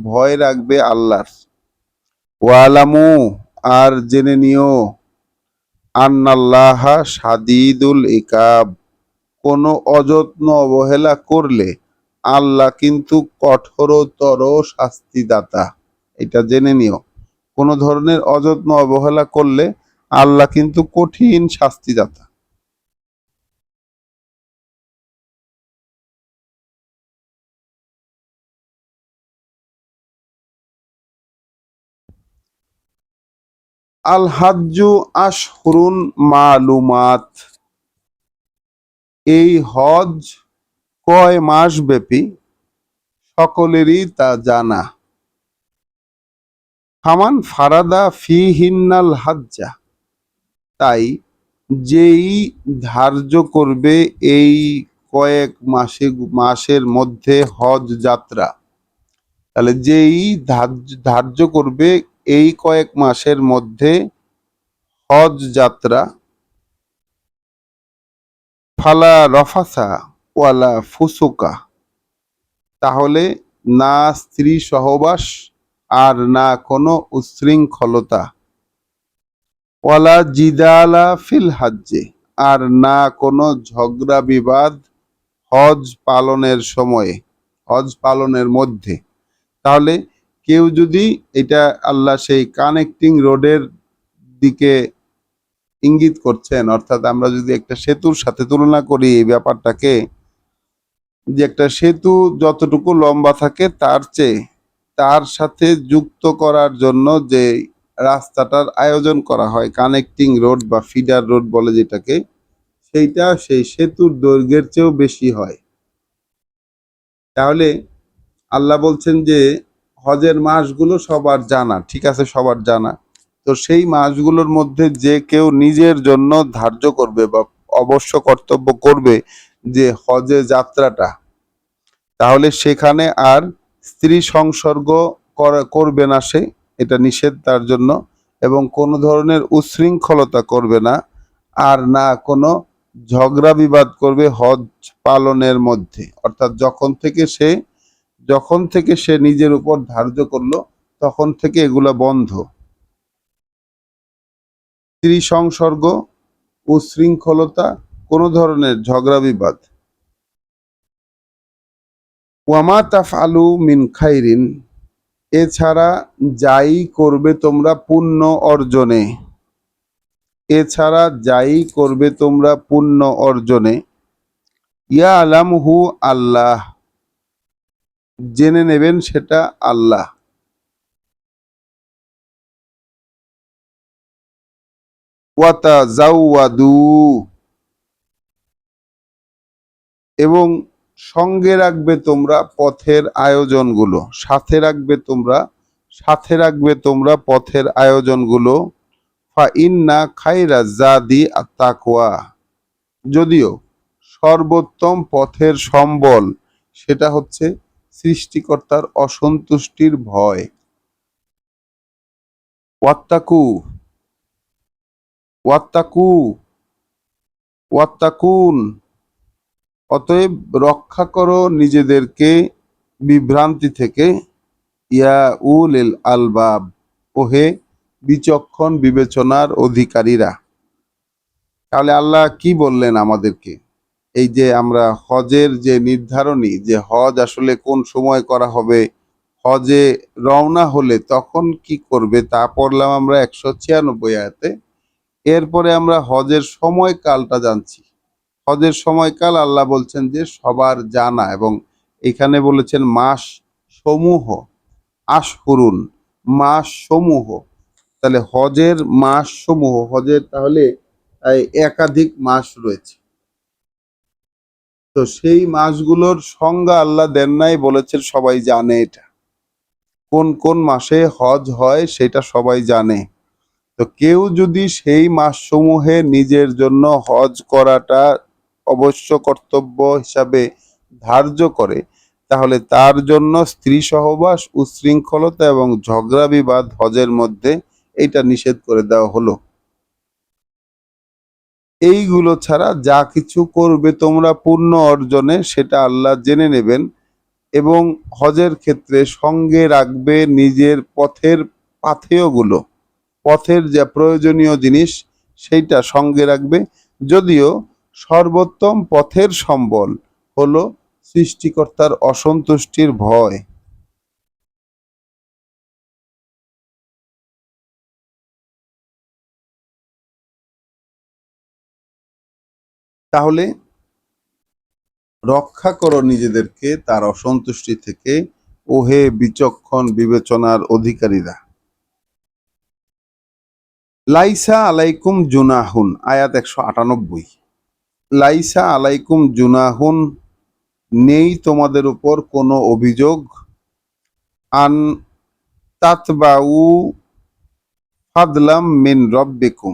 ভয় রাখবে আল্লাহর। ওয়ালামু, আর জেনে নিও, আন্নাল্লাহা শাদীদুল ইকাব, কোনো অযত্ন অবহেলা করলে আল্লাহ কিন্তু কঠোরতর শাস্তিদাতা। এটা জেনে নিও, কোনো ধরনের অযত্ন অবহেলা করলে আল্লাহ কিন্তু কঠিন শাস্তিদাতা। আল হাজ্জু আশহুরুন মালুমাত, এই হজ কয় মাস ব্যাপী সকলেরই তা জানা। ফামান ফারাদা ফি হিন্নাল হাজ্জা, তাই যেই ধার্য করবে এই কয়েক মাসের মধ্যে হজ যাত্রা, তাহলে যেই ধার্য করবে এই কয়েক মাসের মধ্যে হজ যাত্রা, ফালা রফাসা ওয়ালা ফুসুকা, তাহলে না স্ত্রী সহবাস আর না কোনো উচ্ছৃঙ্খলতা, ওয়ালা জিদালা ফিল হাজ্জে, আর না কোনো ঝগড়া বিবাদ হজ পালনের সময়ে, হজ পালনের মধ্যে। তাহলে কেউ যদি, এটা আল্লাহ সেই কানেক্টিং রোডের দিকে ইঙ্গিত করছেন, অর্থাৎ আমরা যদি একটা সেতুর সাথে তুলনা করি এই ব্যাপারটাকে, যে একটা সেতু যতটুকু লম্বা থাকে তার চেয়ে তার সাথে যুক্ত করার জন্য যে রাস্তাটার আয়োজন করা হয়, কানেক্টিং রোড বা ফিডার রোড বলে যেটাকে, সেইটা সেই সেতুর দৈর্ঘ্যের চেয়েও বেশি হয়। তাহলে আল্লাহ বলছেন যে হজের মাসগুলো সবার জানা, ঠিক আছে, সবার জানা। তো সেই মাসগুলোর মধ্যে যে কেউ নিজের জন্য ধার্য করবে বা অবশ্য কর্তব্য করবে যে হজে যাত্রাটা, তাহলে সেখানে আর স্ত্রী সংসর্গ করবে না সে, এটা নিষেধ তার জন্য, এবং কোনো ধরনের উচ্ছৃঙ্খলতা করবে না, আর না কোনো ঝগড়া বিবাদ করবে হজ পালনের মধ্যে। অর্থাৎ যখন থেকে সে নিজের উপর ধার্য করলো তখন থেকে এগুলা বন্ধ। স্ত্রী সংসর্গ, উচ্ছৃঙ্খলতা, কোনো ধরনের ঝগড়া বিবাদ। ওয়ামা তাফআলু মিন খাইরিন, এছাড়া যাই করবে তোমরা পুণ্য অর্জনে, এছাড়া যাই করবে তোমরা পুণ্য অর্জনে, ইয়া আলামহু, আল্লাহ জেনে নেবেন সেটা আল্লাহ। ওয়াতাজাওয়াদু, এবং সঙ্গে রাখবে তোমরা পথের আয়োজনগুলো, সাথে রাখবে তোমরা পথের আয়োজনগুলো। ফা ইন্না খাইরা জাদি আত-তাকওয়া, যদিও সর্বোত্তম পথের সম্বল সেটা হচ্ছে সৃষ্টিকর্তার অসন্তুষ্টির ভয়। ওয়াত্তাকু ওয়াত্তাকু ওয়াত্তাকুন, অতএব রক্ষা করো নিজেদেরকে বিভ্রান্তি থেকে। ইয়া উলিল আলবাব, ওহে বিচক্ষণ বিবেচনার অধিকারীরা। তাহলে আল্লাহ কি বললেন আমাদেরকে? এই যে আমরা হজের যে নির্ধারণী, যে হজ আসলে কোন সময় করা হবে, হজে রওনা হলে তখন কি করবে, তা পড়লাম আমরা 196 আয়াতে। এরপরে আমরা হজের সময়কালটা জানছি। হজের সময়কাল আল্লাহ বলছেন যে সবার জানা, এবং এখানে বলেছেন মাস সমূহ, আশহুরুন, মাস সমূহ। তাহলে হজের মাস সমূহ, হজের তাহলে একাধিক মাস রয়েছে। তো সেই মাসগুলোর সংজ্ঞা আল্লাহ দেন নাই, বলেছেন সবাই জানে এটা, কোন কোন মাসে হজ হয় সেটা সবাই জানে। তো কেউ যদি সেই মাসসমূহে নিজের জন্য হজ করাটা অবশ্য কর্তব্য হিসাবে ধার্য করে, তাহলে তার জন্য স্ত্রী সহবাস, উচ্ছৃঙ্খলতা এবং ঝগড়া বিবাদ হজের মধ্যে এইটা নিষেধ করে দেওয়া হলো। এইগুলো ছাড়া যা কিছু করবে তোমরা পুণ্য অর্জনে সেটা আল্লাহ জেনে নেবেন, এবং হজের ক্ষেত্রে সঙ্গে রাখবে নিজের পথের পাথেয়গুলো, পথের যা প্রয়োজনীয় জিনিস সেইটা সঙ্গে রাখবে। যদিও সর্বোত্তম পথের সম্বল হলো সৃষ্টিকর্তার অসন্তুষ্টির ভয়। তাহলে রক্ষা করো নিজেদেরকে তার অসন্তুষ্টি থেকে, ওহে বিচক্ষণ বিবেচনার অধিকারীরা। লাইসা আলাইকুম জুনাহুন, আয়াত 198। লাইসা আলাইকুম জুনাহুন, নেই তোমাদের উপর কোনো অভিযোগ, আন তাতবাউ ফাদলাম মিন রব্বিকুম,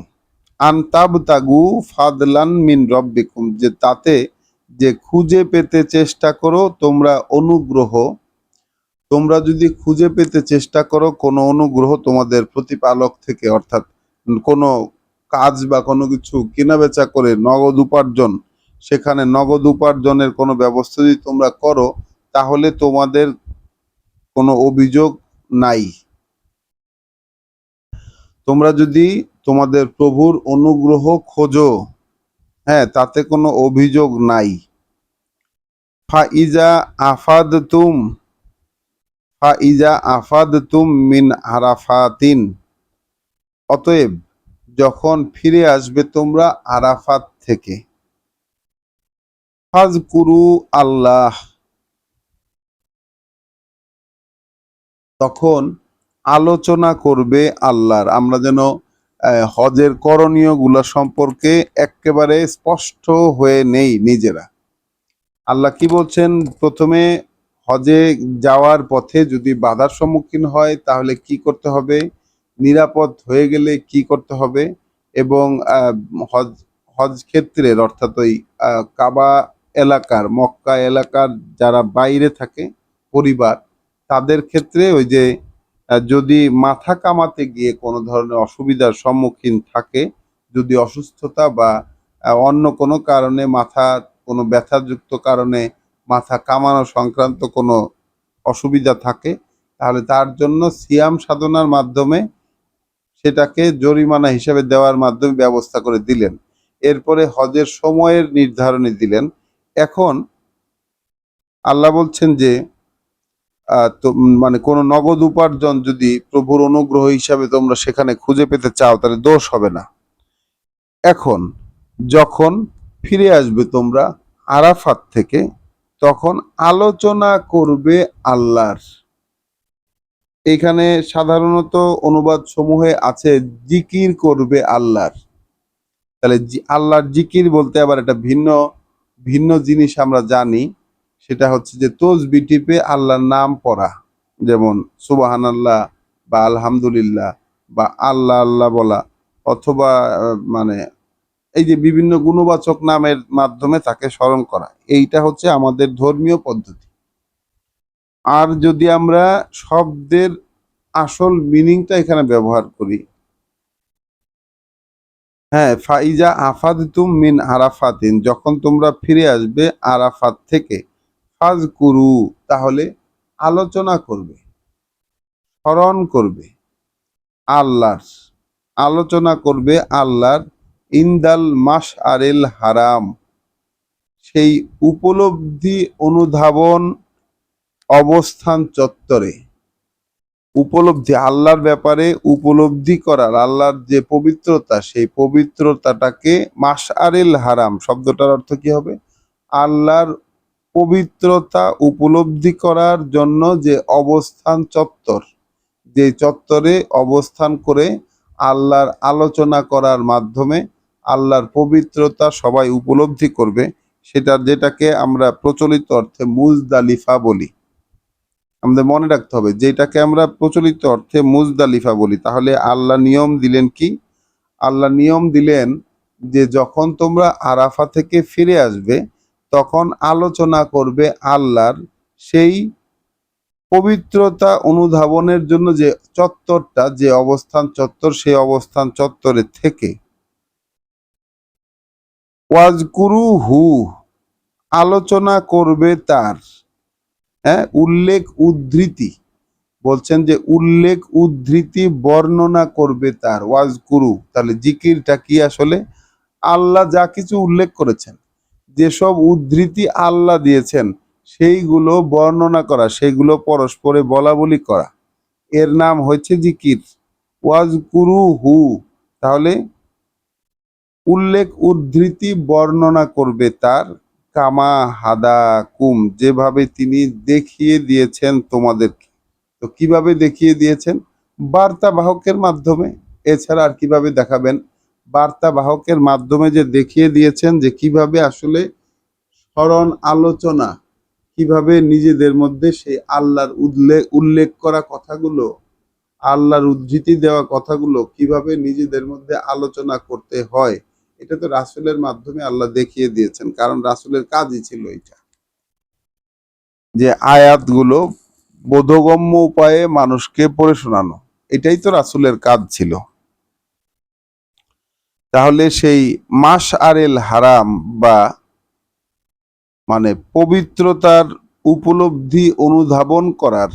আনতাবতাগু ফাদলান মিন রব্বিকুম, যে তাতে যে খুঁজে পেতে চেষ্টা করো তোমরা অনুগ্রহ, তোমরা যদি খুঁজে পেতে চেষ্টা করো কোনো অনুগ্রহ তোমাদের প্রতিপালক থেকে, অর্থাৎ কোনো কাজ বা কোনো কিছু কেনা বেচা করে নগদ উপার্জন, সেখানে নগদ উপার্জনের কোনো ব্যবস্থা যদি তোমরা করো, তাহলে তোমাদের কোনো অভিযোগ নাই। তোমরা যদি তোমাদের প্রভুর অনুগ্রহ খোঁজো, হ্যাঁ, তাতে কোনো অভিযোগ নাই। ফাইজা আফাদতুম ফাইজা আফাদতুম মিন আরাফাতিন, অতএব যখন ফিরে আসবে তোমরা আরাফাত থেকে, ফাজকুরু আল্লাহ, তখন আলোচনা করবে আল্লাহর। আমরা যেন হজের করণীয় গুলা সম্পর্কে একেবারে স্পষ্ট হয়ে নেই নিজেরা। আল্লাহ কি বলছেন? প্রথমে হজে যাওয়ার পথে যদি বাধার সম্মুখীন হয় তাহলে কি করতে হবে, নিরাপদ হয়ে গেলে কি করতে হবে, এবং হজ হজ ক্ষেত্রের অর্থাৎ ওই কাবা এলাকার, মক্কা এলাকার যারা বাইরে থাকে পরিবার, তাদের ক্ষেত্রে ওই যে যদি মাথা কামাতে গিয়ে কোনো ধরনের অসুবিধার সম্মুখীন থাকে, যদি অসুস্থতা বা অন্য কোনো কারণে মাথার কোনো ব্যথাযুক্ত কারণে মাথা কামানো সংক্রান্ত কোনো অসুবিধা থাকে, তাহলে তার জন্য সিয়াম সাধনার মাধ্যমে সেটাকে জরিমানা হিসেবে দেওয়ার মাধ্যমে ব্যবস্থা করে দিলেন। এরপরে হজের সময়ের নির্ধারণী দিলেন। এখন আল্লাহ বলছেন যে তো মানে কোনো নগদ উপার্জন যদি প্রভুর অনুগ্রহ হিসাবে তোমরা সেখানে খুঁজে পেতে চাও তাহলে দোষ হবে না। এখন যখন ফিরে আসবে তোমরা আরাফাত থেকে, তখন আলোচনা করবে আল্লাহর। এখানে সাধারণত অনুবাদ সমূহে আছে জিকির করবে আল্লাহর। তাহলে আল্লাহর জিকির বলতে আবার একটা ভিন্ন ভিন্ন জিনিস আমরা জানি, সেটা হচ্ছে যে তসবিহ টিপে আল্লাহর নাম পড়া, যেমন সুবহানাল্লাহ বা আলহামদুলিল্লাহ বা আল্লাহ আল্লাহ বলা, অথবা মানে এই যে বিভিন্ন গুণবাচক নামের মাধ্যমে তাকে স্মরণ করা, এইটা হচ্ছে আমাদের ধর্মীয় পদ্ধতি। আর যদি আমরা শব্দের আসল মিনিংটা এখানে ব্যবহার করি, হ্যাঁ, ফাইজা আফাদতুম মিন আরাফাতিন, যখন তোমরা ফিরে আসবে আরাফাত থেকে, ফাজকুরু, তাহলে আলোচনা করবে, স্মরণ করবে আল্লাহর, আলোচনা করবে আল্লাহর ইন্দাল মাস আরেল হারাম, সেই উপলব্ধি অনুধাবন অবস্থান চত্বরে। উপলব্ধি আল্লাহর ব্যাপারে উপলব্ধি করার, আল্লাহর যে পবিত্রতা, সেই পবিত্রতাটাকে মাশআরিল হারাম শব্দটার অর্থ কি হবে? আল্লাহর পবিত্রতা উপলব্ধি করার জন্য যে অবস্থান চত্বর, যে চত্বরে অবস্থান করে আল্লাহর আলোচনা করার মাধ্যমে আল্লাহর পবিত্রতা সবাই উপলব্ধি করবে, সেটার যেটাকে আমরা প্রচলিত অর্থে মুজদালিফা বলি। আমাদের মনে রাখতে হবে, যেটাকে আমরা প্রচলিত অর্থে মুজদালিফা বলি। তাহলে আল্লাহ নিয়ম দিলেন কি? আল্লাহ নিয়ম দিলেন যে যখন তোমরা আরাফা থেকে ফিরে আসবে তখন আলোচনা করবে আল্লাহর সেই পবিত্রতা অনুধাবনের জন্য যে চত্বরটা, যে অবস্থান চত্বর, সেই অবস্থান চত্বরে থেকে ওয়াজকুরু হু, আলোচনা করবে তার, হ্যাঁ, উল্লেখ উদ্ধৃতি, বলছেন যে উল্লেখ উদ্ধৃতি বর্ণনা করবে তার, ওয়াজকুরু। তাহলে জিকিরটা কি আসলে? আল্লাহ যা কিছু উল্লেখ করেছেন, যেসব উদ্ধৃতি আল্লাহ দিয়েছেন সেইগুলো বর্ণনা করা, সেইগুলো পরস্পরে বলা বলি করা, এর নাম হচ্ছে জিকির। ওয়াজকুরু হু, তাহলে উল্লেখ উদ্ধৃতি বর্ণনা করবে তার, কামা হাদা কুম, যেভাবে তিনি দেখিয়ে দিয়েছেন তোমাদেরকে। তো কিভাবে দেখিয়ে দিয়েছেন? বার্তা বাহকের মাধ্যমে। এছাড়া আর কিভাবে দেখাবেন? বার্তা বাহকের মাধ্যমে যে দেখিয়ে দিয়েছেন যে কিভাবে আসলে স্মরণ আলোচনা, কিভাবে নিজেদের মধ্যে সেই আল্লাহর উল্লেখ করা কথাগুলো আল্লাহর উদ্ধৃতি দেওয়া কথাগুলো কিভাবে নিজেদের মধ্যে আলোচনা করতে হয়, এটা তো রাসূলের মাধ্যমে আল্লাহ দেখিয়ে দিয়েছেন, কারণ রাসূলের কাজই ছিল এটা, যে আয়াতগুলো বোধগম্য উপায়ে মানুষকে পড়ে শোনানো। এটাই তো রাসূলের কাজ ছিল। তাহলে সেই মাশআরেল হারাম বা মানে পবিত্রতার উপলব্ধি অনুধাবন করার,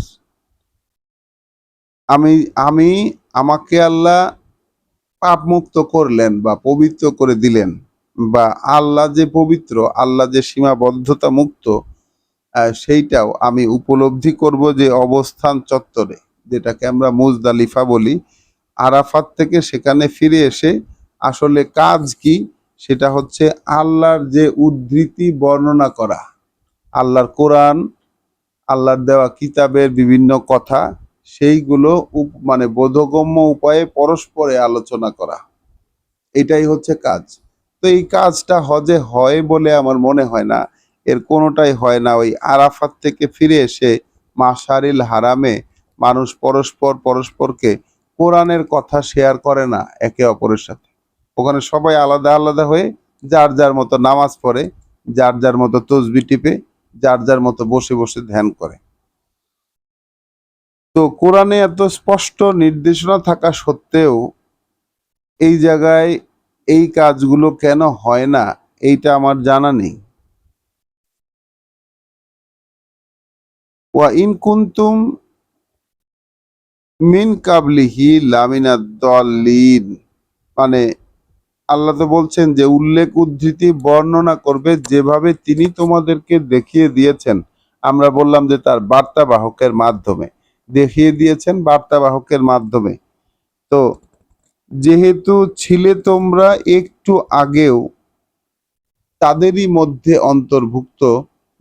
আমি আমি আমাকে আল্লাহ পাপ মুক্ত করলেন বা পবিত্র করে দিলেন, বা আল্লাহ যে পবিত্র, আল্লাহ যে সীমাবদ্ধতা মুক্ত, সেইটাও আমি উপলব্ধি করব যে অবস্থান চত্বরে, যেটাকে আমরা মুজদালিফা বলি, আরাফাত থেকে সেখানে ফিরে এসে আসলে কাজ কি, সেটা হচ্ছে আল্লাহর যে উদ্ধৃতি বর্ণনা করা, আল্লাহর কোরআন, আল্লাহর দেওয়া কিতাবের বিভিন্ন কথা, সেইগুলো মানে বোধগম্য উপায়ে পরস্পরে আলোচনা করা, এটাই হচ্ছে কাজ। তো এই কাজটা হজে হয় বলে আমার মনে হয় না, এর কোনোটাই হয় না। ওই আরাফাত থেকে ফিরে এসে মাশারিল হারামে মানুষ পরস্পরকে কোরআনের কথা শেয়ার করে না একে অপরের সাথে। ওখানে সবাই আলাদা আলাদা হয়ে যার যার মতো নামাজ পড়ে, যার যার মতো তসবি টিপে, যার যার মতো বসে বসে ধ্যান করে। তো কোরআনে এত স্পষ্ট নির্দেশনা থাকা সত্ত্বেও এই জায়গায় এই কাজগুলো কেন হয় না, এইটা আমার জানা নেই। ওয়া ইন কুনতুম মিন কাবলিহি লামিনাদ দল্লিন, মানে আল্লাহ তো বলছেন যে উল্লেখ উদ্ধৃতি বর্ণনা করবে যেভাবে তিনি তোমাদেরকে দেখিয়ে দিয়েছেন। আমরা বললাম যে তার বার্তাবাহকের মাধ্যমে দেখিয়ে দিয়েছেন, বার্তাবাহকের মাধ্যমে। তো যেহেতু ছিলে তোমরা একটু আগেও তাদেরই মধ্যে অন্তর্ভুক্ত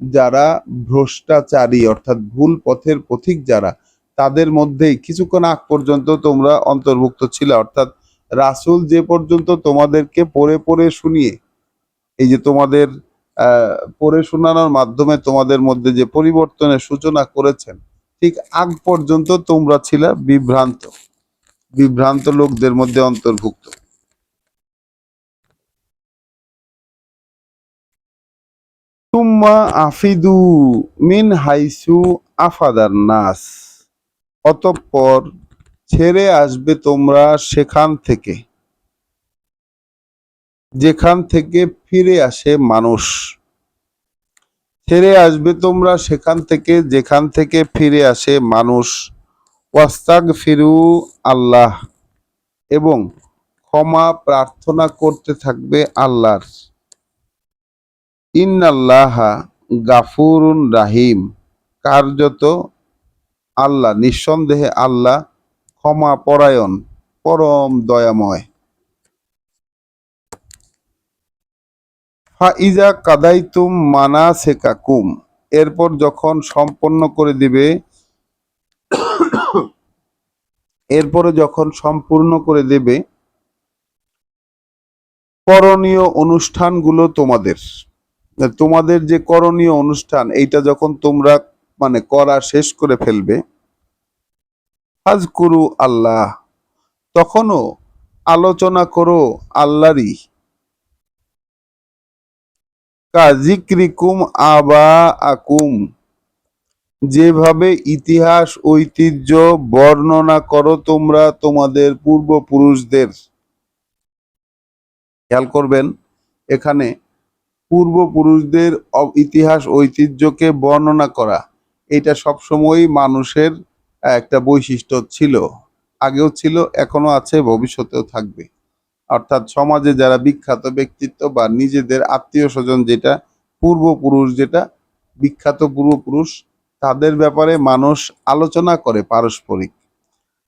যারা ভ্রষ্টাচারী, অর্থাৎ ভুল পথের পথিক যারা, তাদের মধ্যেই কিছুক্ষণ আগ পর্যন্ত তোমরা অন্তর্ভুক্ত ছিলে। অর্থাৎ রাসূল যে পর্যন্ত তোমাদেরকে পড়ে পড়ে শুনিয়ে, এই যে তোমাদের পড়ে শোনানোর মাধ্যমে তোমাদের মধ্যে যে পরিবর্তনের সূচনা করেছেন, ঠিক আগ পর্যন্ত তোমরা ছিলা বিভ্রান্ত, বিভ্রান্ত লোকদের মধ্যে অন্তর্ভুক্ত। তুম্মা আফিদু মিন হাইসু আফাদার নাস, অতঃপর ছেড়ে আসবে তোমরা সেখান থেকে যেখান থেকে ফিরে আসে মানুষ। ছেড়ে আসবে তোমরা সেখান থেকে যেখান থেকে ফিরে আসে মানুষ। ওয়াস্তাগফিরু আল্লাহ, এবং ক্ষমা প্রার্থনা করতে থাকবে আল্লাহর। ইন্নাল্লাহা গাফুরুন রাহিম, কার্যত আল্লাহ, নিঃসন্দেহে আল্লাহ ক্ষমা পরায়ণ, পরম দয়াময়। ফাইজা কাদাইতুম মানাসিকাকুম, এরপর যখন সম্পন্ন করে দিবে, এরপরে যখন সম্পূর্ণ করে দেবে করণীয় অনুষ্ঠানগুলো তোমাদের, তোমাদের যে করণীয় অনুষ্ঠান, এইটা যখন তোমরা মানে করা শেষ করে ফেলবে, ফাজকুরু আল্লাহ, তখনও আলোচনা করো আল্লাহরই। কাজিক্রিকুম আবা আকুম, যেভাবে ইতিহাস ঐতিহ্য বর্ণনা করো তোমরা তোমাদের পূর্বপুরুষদের। খেয়াল করবেন, এখানে পূর্বপুরুষদের ইতিহাস ঐতিহ্যকে বর্ণনা করা, এটা সবসময়ই মানুষের একটা বৈশিষ্ট্য ছিল, আগেও ছিল, এখনো আছে, ভবিষ্যতেও থাকবে। অর্থাৎ সমাজে যারা বিখ্যাত ব্যক্তিত্ব বা নিজেদের আত্মীয় স্বজন, যেটা পূর্বপুরুষ, যেটা বিখ্যাত পূর্বপুরুষ, তাদের ব্যাপারে মানুষ আলোচনা করে পারস্পরিক।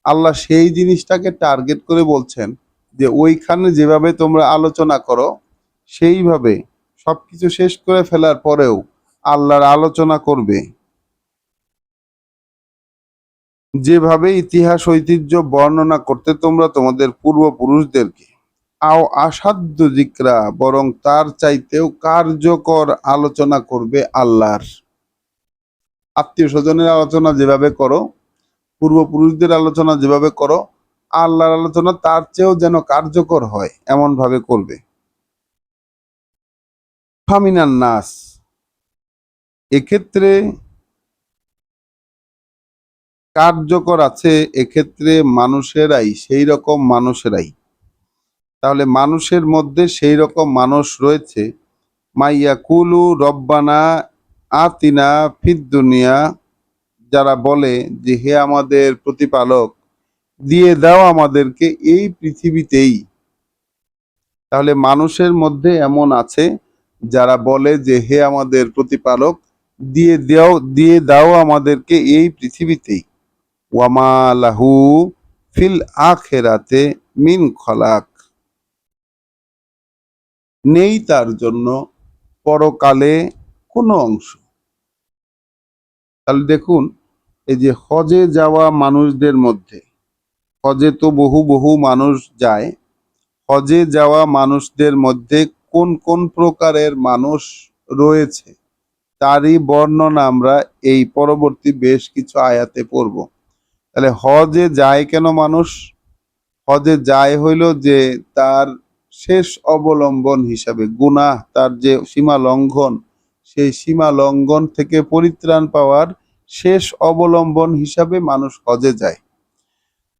আল্লাহ সেই জিনিসটাকে টার্গেট করে বলছেন যে ওইখানে যেভাবে তোমরা আলোচনা করো, সেইভাবে সবকিছু শেষ করে ফেলার পরেও আল্লাহর আলোচনা করবে, যেভাবে ইতিহাস ঐতিহ্য বর্ণনা করতে তোমরা তোমাদের পূর্বপুরুষদেরকে। আও আসাধ্য জিকরা, বরং তার চাইতেও কার্যকর আলোচনা করবে আল্লাহর। আত্মীয় স্বজনের আলোচনা যেভাবে করো, পূর্বপুরুষদের আলোচনা যেভাবে করো, আল্লাহর আলোচনা তার চেয়েও যেন কার্যকর হয় এমন ভাবে করবে। ফামিনান নাস, এক্ষেত্রে কার্যকর আছে, এক্ষেত্রে মানুষেরাই, সেই রকম মানুষেরাই। তাহলে মানুষের মধ্যে সেই রকম মানুষ রয়েছে, মাইয়া কুলু রব্বানা আতিনা ফিদ দুনিয়া, যারা বলে যে হে আমাদের প্রতিপালক, দিয়ে দাও আমাদেরকে এই পৃথিবীতেই। তাহলে মানুষের মধ্যে এমন আছে যারা বলে যে হে আমাদের প্রতিপালক, দিয়ে দাও আমাদেরকে এই পৃথিবীতেই। ওয়ামা লাহু ফিল আখিরাতে মিন খলাক, নেই তার জন্য পরকালে কোনো অংশ। তাহলে দেখুন, এই যে হজে যাওয়া মানুষদের মধ্যে, হজে তো বহু বহু মানুষ যায়, হজে যাওয়া মানুষদের মধ্যে কোন কোন প্রকারের মানুষ রয়েছে তারই বর্ণনা আমরা এই পরবর্তী বেশ কিছু আয়াতে পড়ব। তাহলে হজে যায় কেন মানুষ? হজে যায় হইল যে তার শেষ অবলম্বন হিসাবে গুনাহ, তার যে সীমা লঙ্ঘন, সেই সীমা লঙ্ঘন থেকে পরিত্রাণ পাওয়ার শেষ অবলম্বন হিসাবে মানুষ হজে যায়।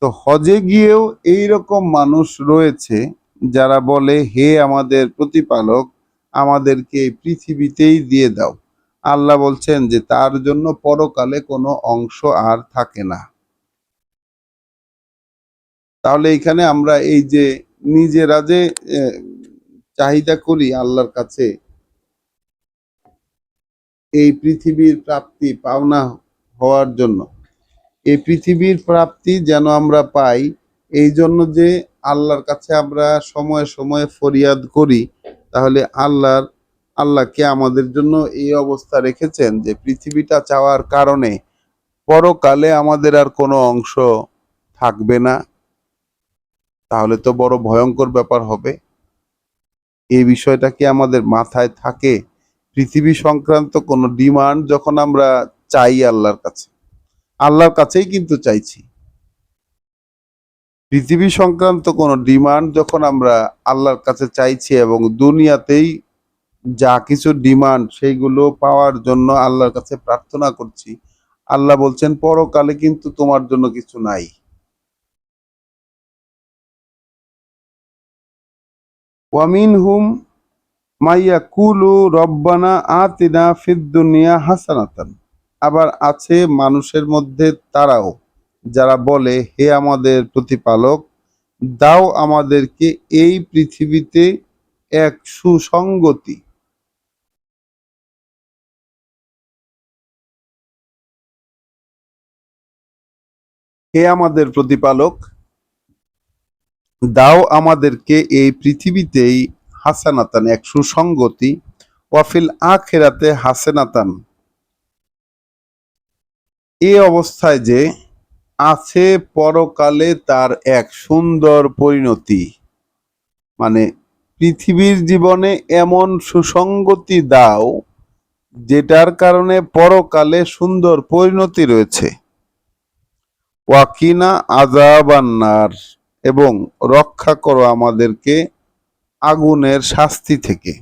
তো হজে গিয়েও এই রকম মানুষ রয়েছে যারা বলে হে আমাদের প্রতিপালক, আমাদেরকে এই পৃথিবীতেই দিয়ে দাও। আল্লাহ বলছেন যে তার জন্য পরকালে কোনো অংশ আর থাকে না। তাহলে এখানে আমরা এই যে নিজেরা যে চাহিদা করি আল্লাহর কাছে এই পৃথিবীর প্রাপ্তি পাওনা হওয়ার জন্য, এই পৃথিবীর প্রাপ্তি যেন আমরা পাই, এই জন্য যে আল্লাহর কাছে আমরা সময়ে সময়ে ফরিয়াদ করি, তাহলে আল্লাহকে আমাদের জন্য এই অবস্থা রেখেছেন যে পৃথিবীটা চাওয়ার কারণে পরকালে আমাদের আর কোনো অংশ থাকবে না। তাহলে তো বড় ভয়ঙ্কর ব্যাপার হবে। এই বিষয়টা কি আমাদের মাথায় থাকে? পৃথিবী সংক্রান্ত কোনো ডিমান্ড যখন আমরা চাই আল্লাহর কাছেই কিন্তু চাইছি। পৃথিবী সংক্রান্ত কোনো ডিমান্ড যখন আমরা আল্লাহর কাছে চাইছি এবং দুনিয়াতেই যা কিছু ডিমান্ড সেইগুলো পাওয়ার জন্য আল্লাহর কাছে প্রার্থনা করছি, আল্লাহ বলছেন পরকালে কিন্তু তোমার জন্য কিছু নাই। ওয়ামিনহুম মাইয়া কুলু রব্বানা আতিনা ফিদ দুনিয়া হাসানাতান, আবার আছে মানুষের মধ্যে তারাও যারা বলে হে আমাদের প্রতিপালক, দাও আমাদেরকে এই পৃথিবীতে এক সুসংগতি। হে আমাদের প্রতিপালক, দাও আমাদেরকে এই পৃথিবীতেই হাসানাতান, এক সুসংগতি, ওয়াফিল আখিরাতে হাসানাতান, এই অবস্থায় যে আছে পরকালে তার এক সুন্দর পরিণতি। মানে পৃথিবীর জীবনে এমন সুসংগতি দাও যেটার কারণে পরকালে সুন্দর পরিণতি রয়েছে। ওয়াকিনা আযাবান্নার, এবং রক্ষা করো আমাদেরকে আগুনের শাস্তি থেকে।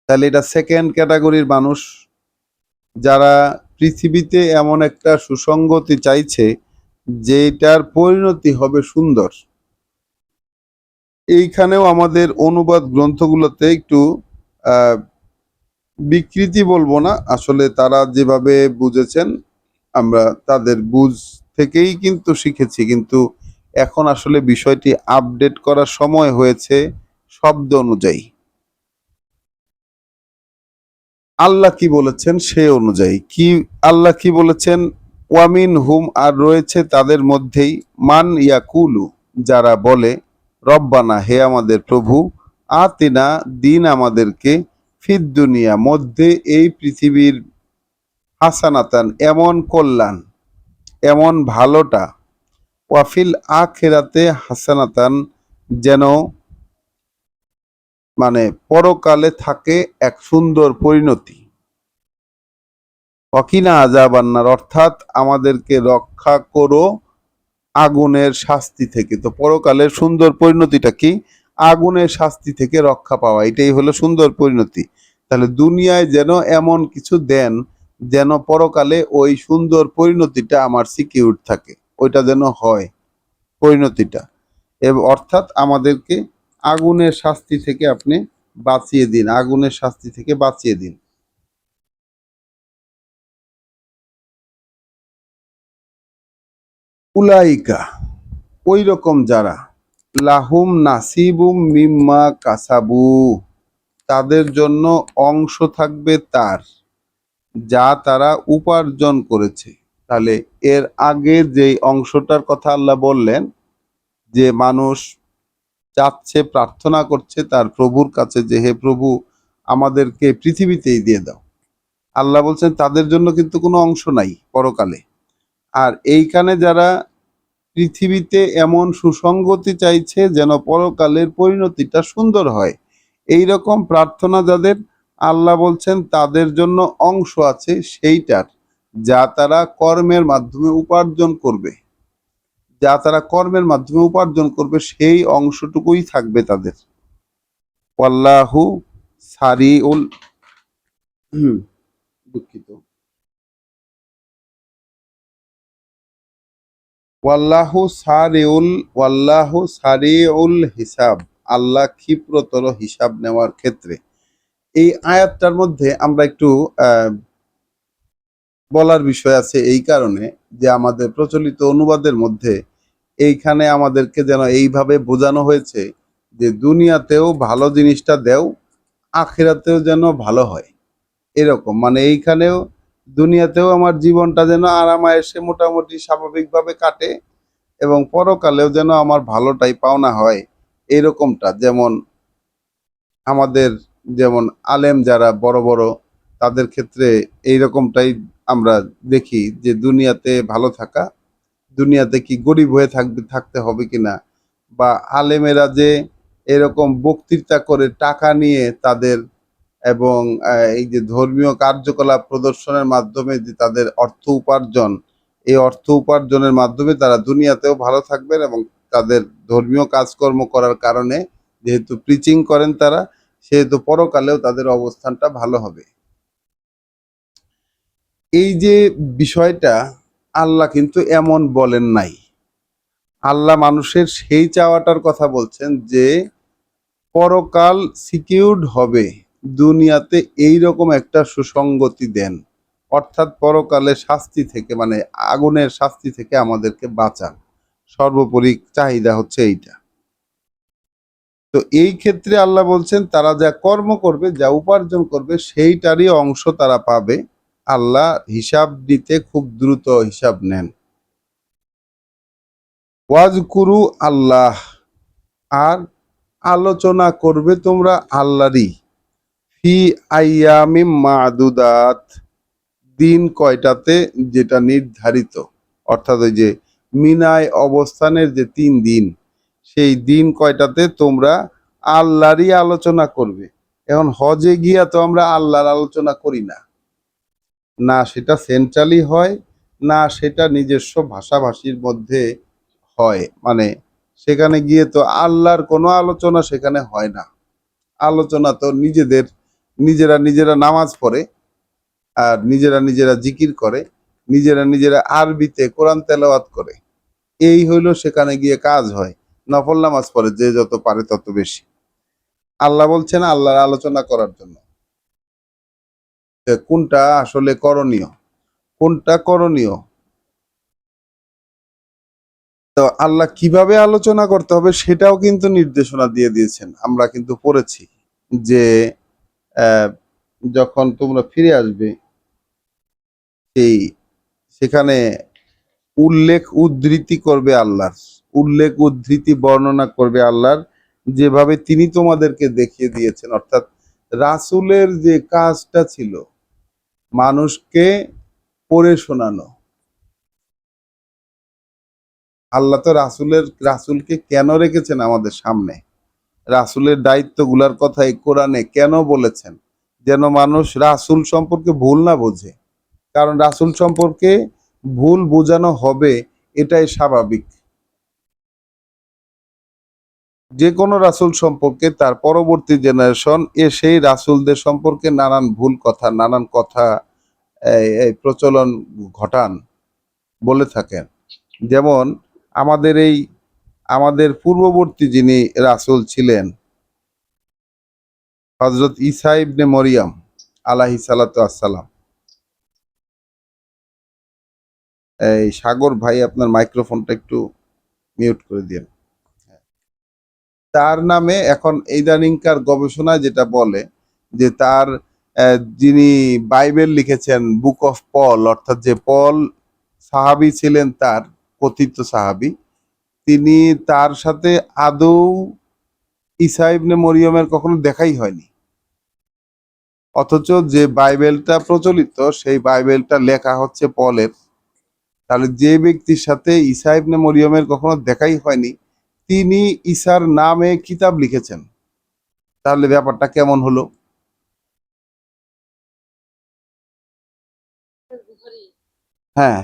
তাহলে এটা সেকেন্ড ক্যাটাগরির মানুষ, যারা পৃথিবীতে এমন একটা সুসংগতি চাইছে যেটার পরিণতি হবে সুন্দর। এইখানেও আমাদের অনুবাদ গ্রন্থগুলোতে একটু আহ বিকৃতি বলবো না, আসলে তারা যেভাবে বুঝেছেন আমরা তাদের বুঝ থেকেই কিন্তু শিখেছি, কিন্তু এখন আসলে বিষয়টি আপডেট করার সময় হয়েছে শব্দ অনুযায়ী। আল্লাহ কি বলেছেন সে অনুযায়ী কি, আল্লাহ কি বলেছেন, ওয়ামিন হুম, আর রয়েছে তাদের মধ্যেই মান ইয়াকুলু, যারা বলে রব্বানা হে আমাদের প্রভু, আতিনা দিন আমাদেরকে ফিদ দুনিয়া মধ্যে এই পৃথিবীর হাসানাতান এমন কল্যাণ, এমন ভালোটা, ওয়াফিল আখিরাতে হাসানাতান যেন মানে পরকালে থাকে এক সুন্দর পরিণতি। ওয়াকিনা আযাবান্নার, অর্থাৎ আমাদেরকে রক্ষা করো আগুনের শাস্তি থেকে। তো পরকালের সুন্দর পরিণতিটা কি? আগুনের শাস্তি থেকে রক্ষা পাওয়া, এটাই হলো সুন্দর পরিণতি। তাহলে দুনিয়ায় যেন এমন কিছু দেন যেন পরকালে ওই সুন্দর পরিণতিটা আমার সিকিউর থাকে, ওইটা যেন হয় পরিণতিটা। এবং অর্থাৎ আমাদেরকে আগুনের শাস্তি থেকে আপনি বাঁচিয়ে দিন, আগুনের শাস্তি থেকে বাঁচিয়ে দিন। উলাইকা, ওই রকম যারা, লাহুম নাসিবুম মিম্মা কাসাবু, তাদের জন্য অংশ থাকবে তার, যা তারা উপার্জন করেছে। তাহলে এর আগে যেই অংশটার কথা আল্লাহ বললেন, যে মানুষ চাচ্ছে, প্রার্থনা করছে তার প্রভুর কাছে যে হে প্রভু আমাদেরকে পৃথিবীতেই দিয়ে দাও, আল্লাহ বলছেন তাদের জন্য কিন্তু কোনো অংশ নাই পরকালে। আর এইখানে যারা পৃথিবীতে এমন সুসংগতি চাইছে যেন পরকালের পরিণতিটা সুন্দর হয়, এই রকম প্রার্থনা যাদের, আল্লাহ বলছেন তাদের জন্য অংশ আছে সেইটার, যা তারা কর্মের মাধ্যমে উপার্জন করবে, যা তারা কর্মের মাধ্যমে উপার্জন করবে সেই অংশটুকুই থাকবে তাদের। ওয়াল্লাহু সারিউল, দুঃখিত, ওয়াল্লাহু সারিউল হিসাব, আল্লাহ ক্ষিপ্রতর হিসাব নেওয়ার ক্ষেত্রে। এই আয়াতটার মধ্যে আমরা একটু বলার বিষয় আছে, এই কারণে যে আমাদের প্রচলিত অনুবাদের মধ্যে এইখানে আমাদেরকে যেন এইভাবে বোঝানো হয়েছে যে দুনিয়াতেও ভালো জিনিসটা দেও, আখিরাতেও যেন ভালো হয়, এরকম। মানে এইখানেও দুনিয়াতেও আমার জীবনটা যেন আরামায়েশে মোটামুটি স্বাভাবিকভাবে কাটে, এবং পরকালেও যেন আমার ভালোটাই পাওনা হয়, এরকমটা। যেমন আমাদের, যেমন আলেম যারা বড় বড়, তাদের ক্ষেত্রে এই রকমটাই আমরা দেখি যে দুনিয়াতে ভালো থাকা, দুনিয়াতে কি গরিব হয়ে থাকতে হবে কিনা, বা আলেমেরা যে এরকম বক্তৃতা করে টাকা নিয়ে তাদের, এবং এই যে ধর্মীয় কার্যকলাপ প্রদর্শনের মাধ্যমে যে তাদের অর্থ উপার্জন, এই অর্থ উপার্জনের মাধ্যমে তারা দুনিয়াতেও ভালো থাকবেন, এবং তাদের ধর্মীয় কাজকর্ম করার কারণে যেহেতু প্রিচিং করেন তারা, সেহেতু পরকালেও তাদের অবস্থানটা ভালো হবে। এই যে বিষয়টা, আল্লাহ কিন্তু এমন বলেন নাই। আল্লাহ মানুষের সেই চাওয়াটার কথা বলছেন যে পরকাল সিকিউরড হবে, দুনিয়াতে এই রকম একটা সুসংগতি দেন, অর্থাৎ পরকালে শাস্তি থেকে, মানে আগুনের শাস্তি থেকে আমাদেরকে বাঁচান। সর্বোপরি চাহিদা হচ্ছে এইটা। তো এই ক্ষেত্রে আল্লাহ বলছেন তারা যা কর্ম করবে, যা উপার্জন করবে, সেইটারই অংশ তারা পাবে। আল্লাহ হিসাব দিতে খুব দ্রুত হিসাব নেন। ওয়াজকুরু আল্লাহ, আর আলোচনা করবে তোমরা আল্লাহরই, ফি আইয়ামিম মাদুদাত, দিন কয়টাতে, যেটা নির্ধারিত। অর্থাৎ ওই যে মিনায় অবস্থানের যে 3 দিন, সেই দিন কয়টাতে তোমরা আল্লাহরই আলোচনা করবে। এখন হজে গিয়া তো আমরা আল্লাহর আলোচনা করি না, না সেটা সেন্ট্রালি হয়, না সেটা নিজস্ব ভাষাভাষীর মধ্যে হয়। মানে সেখানে গিয়ে তো আল্লাহর কোনো আলোচনা সেখানে হয় না। আলোচনা তো নিজেদের, নিজেরা নিজেরা নামাজ পড়ে, আর নিজেরা নিজেরা জিকির করে, নিজেরা নিজেরা আরবিতে কোরআন তেলাওয়াত করে, এই হইলো সেখানে গিয়ে কাজ হয়। নফল নামাজ পড়ে যে যত পারে তত বেশি। আল্লাহ বলছেন আল্লাহর আলোচনা করার জন্য। কোনটা আসলে করণীয়, কোনটা করণীয়, তো আল্লাহ কিভাবে আলোচনা করতে হবে সেটাও কিন্তু নির্দেশনা দিয়ে দিয়েছেন। আমরা কিন্তু পড়েছি যে আহ, যখন তোমরা ফিরে আসবে, এই সেখানে উল্লেখ উদ্ধৃতি করবে আল্লাহর, উল্লেখ উদ্ধৃতি বর্ণনা করবে আল্লাহর, যেভাবে তিনি তোমাদেরকে দেখিয়ে দিয়েছেন। অর্থাৎ রাসূলের যে কাজটা ছিল মানুষকে পড়ে শোনানো, আল্লাহ তো রাসূলকে কেন রেখেছেন আমাদের সামনে, রাসূলের দায়িত্বগুলার কথা এই কোরআনে কেন বলেছেন, যেন মানুষ রাসূল সম্পর্কে ভুল না বোঝে। কারণ রাসূল সম্পর্কে ভুল বোঝানো হবে, এটাই স্বাভাবিক। যে কোনো রাসূল সম্পর্কে তার পরবর্তী জেনারেশন সেই রাসূলদের সম্পর্কে নানান ভুল কথা, নানান কথা এই প্রচলন ঘটান, বলে থাকেন। যেমন আমাদের আমাদের পূর্ববর্তী যিনি রাসূল ছিলেন, হযরত ঈসা ইবনে মরিয়ম আলাইহিস সালাতু ওয়াস-সালাম। এই সাগর ভাই, আপনার মাইক্রোফোনটা একটু মিউট করে দিয়েন। তার নামে এখন ইদানিংকার গবেষণায় যেটা বলে যে তার যিনি বাইবেল লিখেছেন, বুক অফ পল, অর্থাৎ যে পল সাহাবী ছিলেন, তার কথিত সাহাবী, তিনি তার সাথে আদৌ ঈসা ইবনে মরিয়মের কখনো দেখাই হয়নি। অথচ যে বাইবেলটা প্রচলিত, সেই বাইবেলটা লেখা হচ্ছে পলের। তাহলে যে ব্যক্তির সাথে ঈসা ইবনে মরিয়মের কখনো দেখাই হয়নি, তিনি ঈসার নামে কিতাব লিখেছেন, তাহলে ব্যাপারটা কেমন হলো? হ্যাঁ,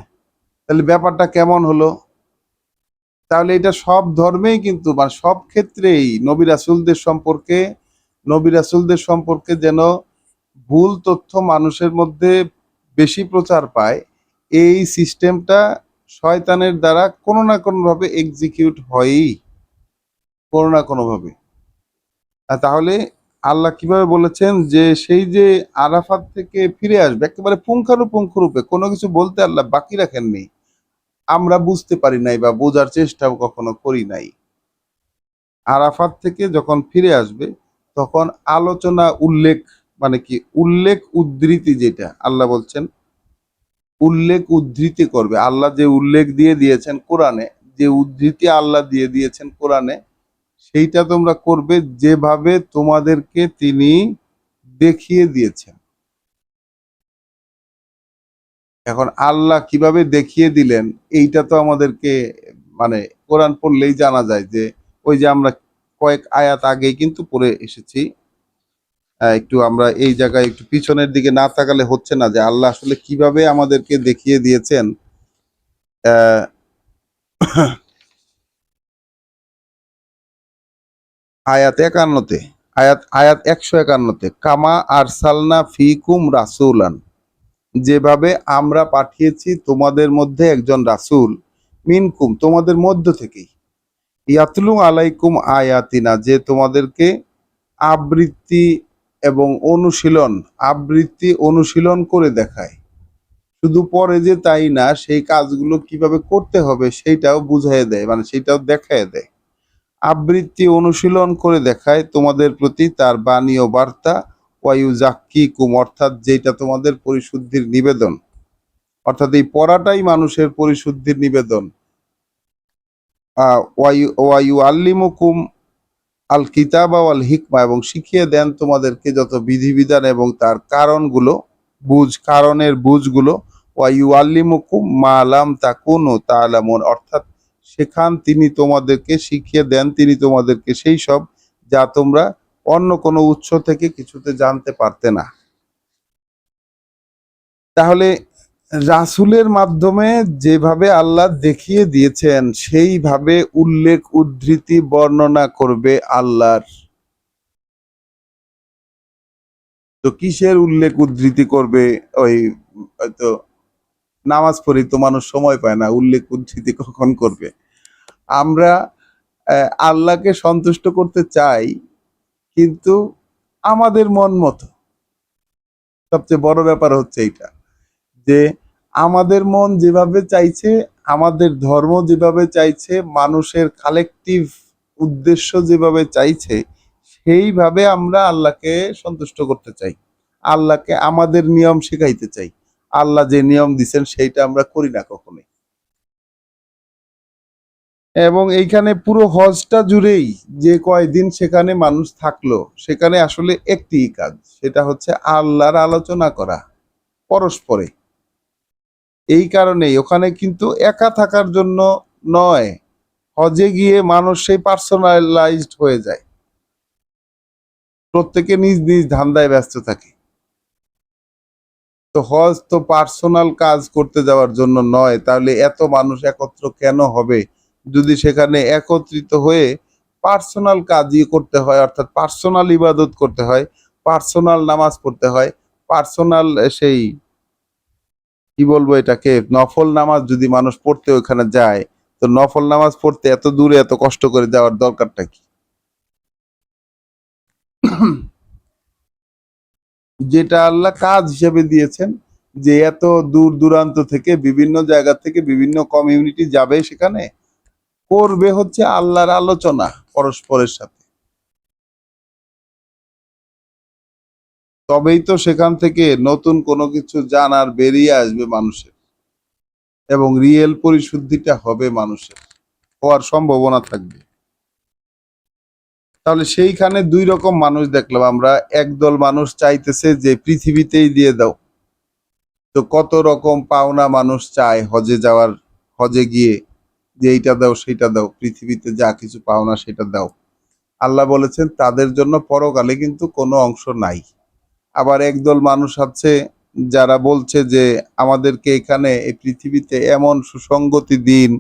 তাহলে ব্যাপারটা কেমন হলো? তাহলে এটা সব ধর্মেই কিন্তু, বা সব ক্ষেত্রেই নবী রাসূলদের সম্পর্কে যেন ভুল তথ্য মানুষের মধ্যে বেশি প্রচার পায়, এই সিস্টেমটা শয়তানের দ্বারা কোনো না কোনোভাবে এক্সিকিউট হয়ই, কোনো না কোনোভাবে। তাহলে আল্লাহ কিভাবে বলেছেন যে সেই যে আরাফাত থেকে ফিরে আসবে, একেবারে পুঙ্খানুপুঙ্খ রূপে কোনো কিছু বলতে আল্লাহ বাকি রাখেননি। আমরা বুঝতে পারি নাই বা বোঝার চেষ্টাও কখনো করি নাই। আরাফাত থেকে যখন ফিরে আসবে, তখন আলোচনা, উল্লেখ, মানে কি উল্লেখ উদ্ধৃতি, যেটা আল্লাহ বলছেন উল্লেখ উদ্ধৃতি করবে। আল্লাহ যে উল্লেখ দিয়ে দিয়েছেন কোরআনে, যে উদ্ধৃতি আল্লাহ দিয়ে দিয়েছেন কোরআনে, সেইটা তোমরা করবে যেভাবে তোমাদেরকে তিনি দেখিয়ে দিয়েছেন। এখন আল্লাহ কিভাবে দেখিয়ে দিলেন, এইটা তো আমাদেরকে, মানে কোরআন পড়লেই জানা যায়। যে ওই যে আমরা কয়েক আয়াত আগেই কিন্তু পড়ে এসেছি। একটু আমরা এই জায়গায় একটু পিছনের দিকে না তাকালে হচ্ছে না, যে আল্লাহ আসলে কিভাবে আমাদেরকে দেখিয়ে দিয়েছেন। আহ আয়াত ৫১-তে, আয়াত ১৫১, কামা আরসালনা ফিকুম রাসূলান, যেভাবে আমরা পাঠিয়েছি তোমাদের মধ্যে একজন রাসূল, মিনকুম, তোমাদের মধ্য থেকেই, ইয়াতলু আলাইকুম আয়াতিনা, যে তোমাদেরকে আবৃত্তি এবং অনুশীলন করে দেখায়। শুধু পরে যে তাই না, সেই কাজগুলো কিভাবে করতে হবে সেইটাও বুঝাইয়া দেয়, মানে সেইটাও দেখায় দেয়। আবৃত্তি অনুশীলন করে দেখায় তোমাদের প্রতি তার বাণী ও বার্তা, ওয়ায়ুজাক্কিকুম, অর্থাৎ যেটা তোমাদের পরিশুদ্ধির নিবেদন, অর্থাৎ এই পড়াটাই মানুষের পরিশুদ্ধির নিবেদন। ওয়ায়ু আল্লিমুকুম আল কিতাবা ওয়াল হিকমা, এবং শিখিয়ে দেন তোমাদেরকে যত বিধিবিধান এবং তার কারণের বুঝগুলো। ওয়ায়ু আল্লিমুকুম মা লাম তাকুনু তা'লামুন, অর্থাৎ তিনি তোমাদেরকে শিখিয়ে দেন, তিনি তোমাদেরকে সেই সব যা তোমরা অন্য কোনো উৎস থেকে কিছুতে জানতে পারতে না। তাহলে রাসূলের মাধ্যমে যেভাবে আল্লাহ দেখিয়ে দিয়েছেন, সেইভাবে উল্লেখ উদ্ধৃতি বর্ণনা করবে আল্লাহর। তো কিসের উল্লেখ উদ্ধৃতি করবে? ওই হয়তো নামাজ পড়ি তো মানুষ সময় পায় না, উল্লেখ উদ্ধৃতি কখন করবে? আমরা আল্লাহকে সন্তুষ্ট করতে চাই, কিন্তু আমাদের মন মতো। সবচেয়ে বড় ব্যাপার হচ্ছে এইটা, যে আমাদের মন যেভাবে চাইছে, আমাদের ধর্ম যেভাবে চাইছে, মানুষের কালেকটিভ উদ্দেশ্য যেভাবে চাইছে, সেইভাবে আমরা আল্লাহকে সন্তুষ্ট করতে চাই, আল্লাহকে আমাদের নিয়ম শেখাইতে চাই। আল্লাহ যে নিয়ম দিচ্ছেন সেইটা আমরা করি না কখনোই। এবং এইখানে পুরো হজটা জুড়েই যে কয়দিন সেখানে মানুষ থাকলো, সেখানে আসলে একটি কাজ, সেটা হচ্ছে আল্লাহর আলোচনা করা পরস্পরে। এই কারণেই ওখানে কিন্তু একা থাকার জন্য নয়, হজে গিয়ে মানুষ সেই পার্সোনালাইজড হয়ে যায়, প্রত্যেকে নিজ নিজ ধান্দায় ব্যস্ত থাকে। তো হজ তো পার্সোনাল কাজ করতে যাওয়ার জন্য নয়, তাহলে এত মানুষ একত্র কেন হবে? যদি সেখানে একত্রিত হয়ে পার্সোনাল কাজই করতে হয়, অর্থাৎ পার্সোনাল ইবাদত করতে হয়, পার্সোনাল নামাজ পড়তে হয়, পার্সোনাল সেই কি বলবো এটাকে, নফল নামাজ যদি মানুষ পড়তে ওখানে যায়, তো নফল নামাজ পড়তে এত দূরে এত কষ্ট করে যাওয়ার দরকারটা কি? যেটা আল্লাহ কাজ হিসেবে দিয়েছেন, যে এত দূর দূরান্ত থেকে বিভিন্ন জায়গা থেকে বিভিন্ন কমিউনিটি যাবে সেখানে, করবে হচ্ছে আল্লাহর আলোচনা পরস্পরের সাথে। তবেই তো সেখান থেকে নতুন কোনো কিছু জানার বেরিয়ে আসবে মানুষের, এবং রিয়েল পরিশুদ্ধিটা হবে মানুষের, হওয়ার সম্ভাবনা থাকবে। তাহলে সেইখানে দুই রকম মানুষ দেখলাম আমরা। একদল মানুষ চাইতেছে যে পৃথিবীতেই দিয়ে দাও। তো কত রকম পাওনা মানুষ চায় হজে যাওয়ার, হজে গিয়ে যে এইটা দাও সেইটা দাও, পৃথিবীতে যা কিছু পাওনা সেটা দাও। আল্লাহ বলেছেন তাদের জন্য পরকালে কিন্তু কোনো অংশ নাই। আবার একদল মানুষ আছে যারা বলছে যে আমাদেরকে এখানে এই পৃথিবীতে এমন সুসংগতি দিন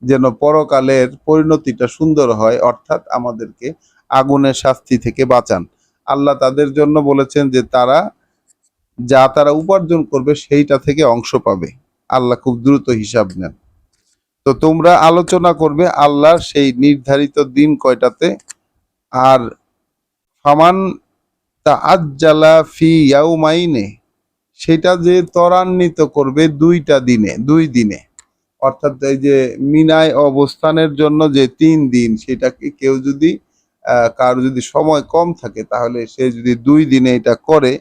যেন পরকালের পরিণতিটা সুন্দর হয়, অর্থাৎ আমাদেরকে আগুনের শাস্তি থেকে বাঁচান। আল্লাহ তাদের জন্য বলেছেন যে তারা যা তারা উপার্জন করবে সেইটা থেকে অংশ পাবে। আল্লাহ খুব দ্রুত হিসাব নেন। তো তোমরা আলোচনা করবে আল্লাহর সেই নির্ধারিত দিন কয়টাতে। আর ফামান তাআজ্জালা ফি ইয়াউমাইনে, সেটা যে ত্বরান্বিত করবে দুইটা দিনে, দুই দিনে, অর্থাৎ এই যে মিনায় অবস্থানের জন্য যে 3 দিন, সেটাকে কেউ যদি কারো যদি সময় কম থাকে তাহলে সে যদি 2 দিনে এটা করে,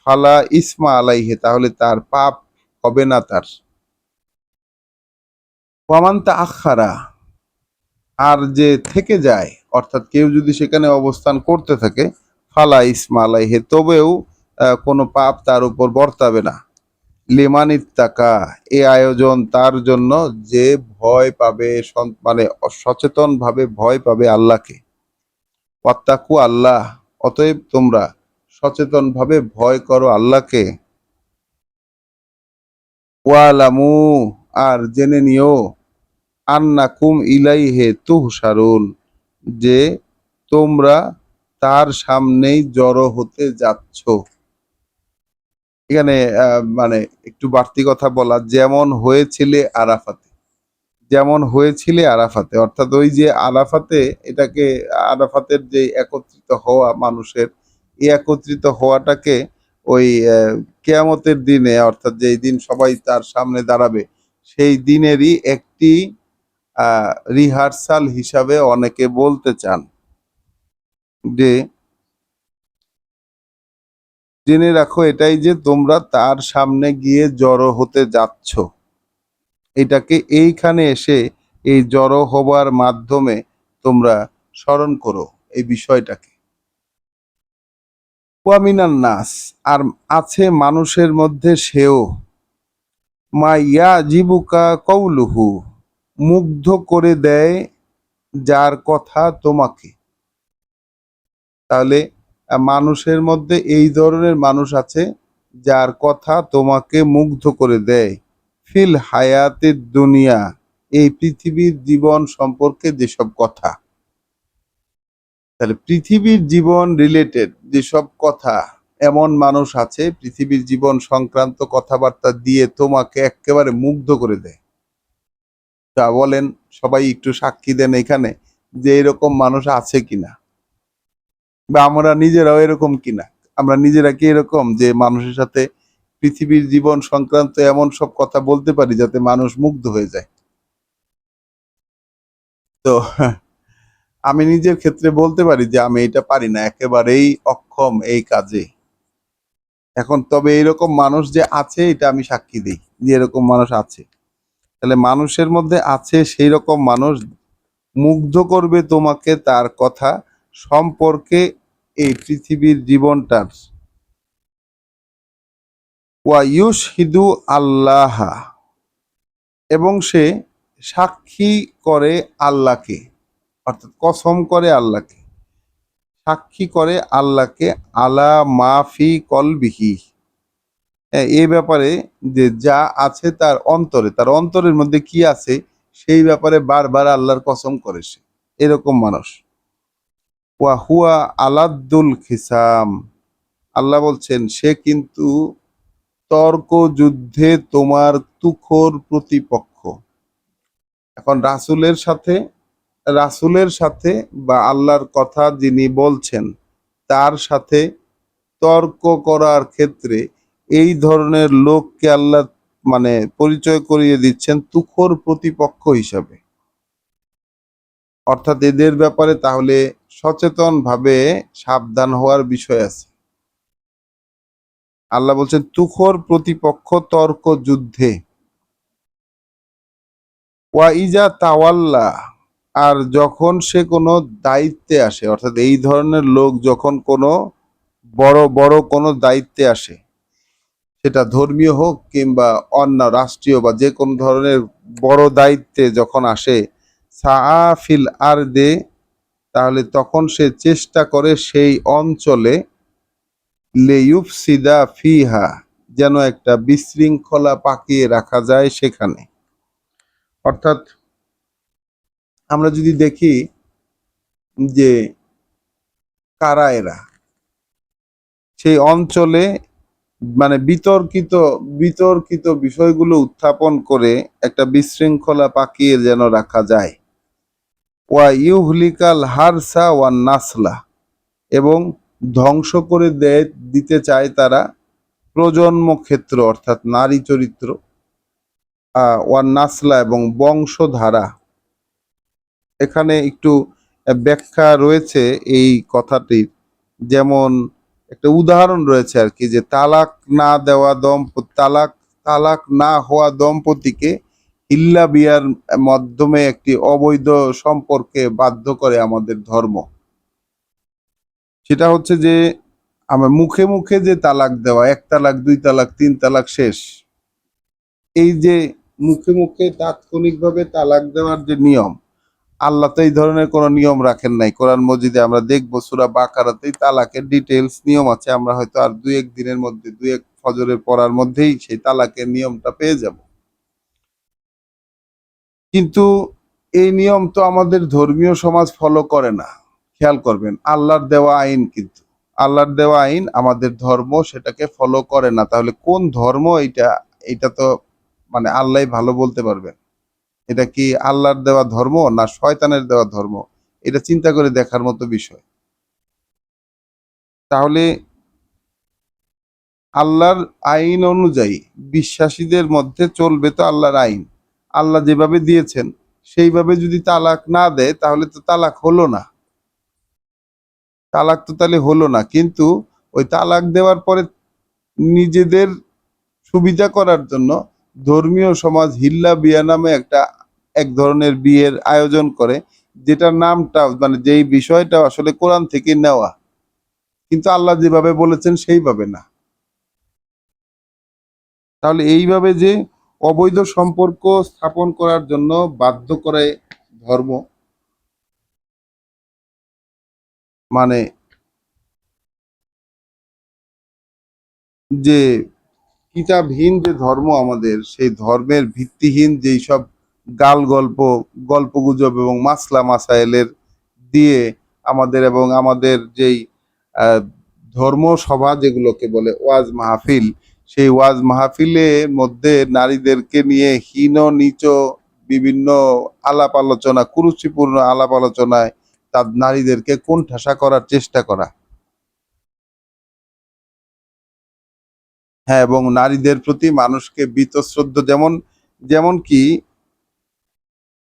ফালা ইসমা আলাইহে, তাহলে তার পাপ হবে না তার। ওয়ামান তাআখারা, আর যে থেকে যায়, অর্থাৎ কেউ যদি সেখানে অবস্থান করতে থাকে, ফালা ইসমা আলাইহে, তবেও কোনো পাপ তার উপর বর্তাবে না। লিমান ইত্তাকা, এই আয়োজন তার জন্য যে ভয় পাবে, মানে সচেতন ভাবে ভয় পাবে আল্লাহকে। ওয়াত্তাকু আল্লাহ, অতএব তোমরা সচেতন ভাবে ভয় করো আল্লাহকে। ওয়ালামু, আর জেনে নিও, আন্নাকুম ইলাইহে তুহশারুন, যে তোমরা তার সামনেই জড়ো হতে যাচ্ছ। এখানে মানে একটু বাড়তি কথা বলা, যেমন হয়েছিলে আরাফাতে, যেমন হয়েছিলে আরাফাতে, অর্থাৎ ওই যে আরাফাতে, এটাকে আরাফাতের যে একত্রিত হওয়া মানুষের, এই একত্রিত হওয়াটাকে ওই কেয়ামতের দিনে, অর্থাৎ যেই দিন সবাই তার সামনে দাঁড়াবে, সেই দিনেরই একটি রিহার্সাল হিসাবে অনেকে বলতে চান যে জেনে রাখো এটাই যে তোমরা তার সামনে গিয়ে জড়ো হতে যাচ্ছ। এটাকে এইখানে এসে এই জড়ো হবার মাধ্যমে তোমরা স্মরণ করো এই বিষয়টাকে। ওয়ামিনান নাস, আর আছে মানুষের মধ্যে সেও, মা ইয়া জিবুকা কৌলুহু, মুগ্ধ করে দেয় যার কথা তোমাকে। তাহলে মানুষের মধ্যে এই ধরনের মানুষ আছে যার কথা তোমাকে মুগ্ধ করে দেয়। ফিল হায়াতের দুনিয়া, এই পৃথিবীর জীবন সম্পর্কে যেসব কথা, তাহলে পৃথিবীর জীবন রিলেটেড যেসব কথা, এমন মানুষ আছে পৃথিবীর জীবন সংক্রান্ত কথাবার্তা দিয়ে তোমাকে একেবারে মুগ্ধ করে দেয়। তা বলেন, সবাই একটু সাক্ষী দেন এখানে যে এরকম মানুষ আছে কিনা, বা আমরা নিজেরাও এরকম কিনা। আমরা নিজেরা কি এরকম যে মানুষের সাথে পৃথিবীর জীবন সংক্রান্ত এমন সব কথা বলতে পারি যাতে মানুষ মুগ্ধ হয়ে যায়? তো আমি নিজের ক্ষেত্রে বলতে পারি যে আমি এটা পারি না, একেবারেই অক্ষম এই কাজে। এখন তবে এরকম মানুষ যে আছে এটা আমি সাক্ষী দিই যে এরকম মানুষ আছে। তাহলে মানুষের মধ্যে আছে সেই রকম মানুষ, মুগ্ধ করবে তোমাকে তার কথা সম্পর্কে, এই পৃথিবীর জীবনটার। ওয়া ইউশহিদু আল্লাহ, এবং সে সাক্ষী করে আল্লাহকে, অর্থাৎ কসম করে আল্লাহকে, সাক্ষী করে আল্লাহকে, আলা মাফি কলবিহি, এই ব্যাপারে যে যা আছে তার অন্তরের মধ্যে কি আছে সেই ব্যাপারে বারবার আল্লাহর কসম করে সে এরকম মানুষ। ওয়া হুয়া আলাদ্দুল খিসাম, আল্লাহ বলছেন সে কিন্তু তর্ক যুদ্ধে তোমার তুখোর প্রতিপক্ষ। এখন রাসূলের সাথে বা আল্লাহর কথা যিনি বলছেন তার সাথে তর্ক করার ক্ষেত্রে এই ধরনের লোককে আল্লাহ মানে পরিচয় করিয়ে দিচ্ছেন তুখোর প্রতিপক্ষ হিসাবে। অর্থাৎ এদের ব্যাপারে তাহলে সচেতনভাবে সাবধান হওয়ার বিষয় আছে। আল্লাহ বলছেন তুখোর প্রতিপক্ষ তর্ক যুদ্ধে। ওয়া ইজা তাওয়াল্লা, আর যখন সে কোনো দায়িত্বে আসে, অর্থাৎ এই ধরনের লোক যখন কোনো বড় বড় কোনো দায়িত্বে আসে, সেটা ধর্মীয় হোক কিংবা অন্য রাষ্ট্রীয় বা যে কোনো ধরনের বড় দায়িত্বে যখন আসে, সাআফিল আরদে, তাহলে তখন সে চেষ্টা করে সেই অঞ্চলে লেয়ুফসিদা ফিহা, যেন একটা বিশৃঙ্খলা পাকিয়ে রাখা যায় সেখানে। অর্থাৎ আমরা যদি দেখি যে কারা এরা সেই অঞ্চলে মানে বিতর্কিত বিতর্কিত বিষয়গুলো উত্থাপন করে একটা বিশৃঙ্খলা পাকিয়ে যেন রাখা যায়। ওয়া ইউহলিকাল হারসা ওয়ান নাসলা, এবং ধ্বংস করে দিতে চায় তারা প্রজন্ম ক্ষেত্র অর্থাৎ নারী চরিত্র, ওয়ান নাসলা এবং বংশধারা। এখানে একটু ব্যাখ্যা রয়েছে এই কথাটির, যেমন একটা উদাহরণ রয়েছে আর কি, যে তালাক না দেওয়া দম্পতি, তালাক না হওয়া দম্পতিকে ইল্লা বিয়ার মাধ্যমে একটি অবৈধ সম্পর্কে বাধ্য করে আমাদের ধর্ম। সেটা হচ্ছে যে আমার মুখে মুখে যে তালাক দেওয়া, এক তালাক, দুই তালাক, তিন তালাক শেষ, এই যে মুখে মুখে তাৎক্ষণিকভাবে তালাক দেওয়ার যে নিয়ম, আল্লাহ তো এই ধরনের কোনো নিয়ম রাখেন নাই। কোরআন মজিদে আমরা দেখবো সূরা বাকারাতেই তালাকের ডিটেলস নিয়ম আছে। আমরা হয়তো আর দুই এক দিনের মধ্যে, দুই এক ফজরের পড়ার মধ্যেই সেই তালাকের নিয়মটা পেয়ে যাব। কিন্তু এই নিয়ম তো আমাদের ধর্মীয় সমাজ ফলো করে না। খেয়াল করবেন, আল্লাহর দেওয়া আইন, কিন্তু আল্লাহর দেওয়া আইন আমাদের ধর্ম সেটাকে ফলো করে না। তাহলে কোন ধর্ম এটা? এটা তো মানে আল্লাহই ভালো বলতে পারবেন। এটা কি আল্লাহর দেওয়া ধর্ম না শয়তানের দেওয়া ধর্ম? এটা চিন্তা করে দেখার মতো বিষয়। তাহলে আল্লাহর আইন অনুযায়ী বিশ্বাসীদের মধ্যে চলবে তো আল্লাহর আইন। আল্লাহ যেভাবে দিয়েছেন সেইভাবে যদি তালাক না দেয় তাহলে তো তালাক হলো না। তালাক তো তাহলে হলো না। কিন্তু ওই তালাক দেওয়ার পরে নিজেদের সুবিধা করার জন্য ধর্মীয় সমাজ হিল্লা বিয়া নামে এক ধরনের বিয়ের আয়োজন করে, যেটার নামটা মানে যেই বিষয়টা আসলে কোরআন থেকে নেওয়া, কিন্তু আল্লাহ যেভাবে বলেছেন সেইভাবে না। তাহলে এইভাবে যে অবৈধ সম্পর্ক স্থাপন করার জন্য বাধ্য করে ধর্ম, মানে যে কিতাবহীন যে ধর্ম আমাদের, সেই ধর্মের ভিত্তিহীন যেই সব গল্পগুজব এবং মাসলা মাসায়েলের দিয়ে আমাদের এবং আমাদের যেই আহ, ধর্ম সভা যেগুলোকে বলে ওয়াজ মাহফিল, সেই ওয়াজ মাহফিলের মধ্যে নারীদেরকে নিয়ে হীন নীচ বিভিন্ন আলাপ আলোচনা, কুরুচিপূর্ণ আলাপ আলোচনায় তার নারীদেরকে কোণঠাসা করার চেষ্টা করা। হ্যাঁ, এবং নারীদের প্রতি মানুষকে বীতশ্রদ্ধ, যেমন যেমন কি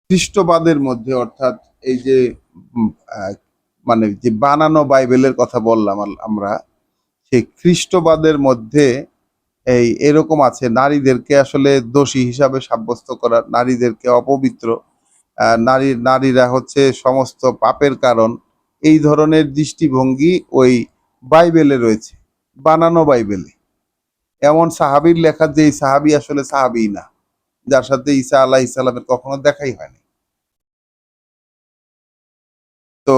খ্রিস্টবাদের মধ্যে, অর্থাৎ এই যে উম, আহ, মানে যে বানানো বাইবেলের কথা বললাম আমরা, সেই খ্রিস্টবাদের মধ্যে এরকম আছে, নারীদেরকে আসলে দোষী হিসাবে সাব্যস্ত করা, নারীদেরকে অপবিত্র, নারীরা হচ্ছে সমস্ত পাপের কারণ, এই ধরনের দৃষ্টিভঙ্গি ওই বাইবেলে রয়েছে, বানানো বাইবেলে। এমন সাহাবীর লেখা যে এই সাহাবী আসলে সাহাবী না, যার সাথে ঈসা আলাইহিস সালামের কখনো দেখাই হয়নি। তো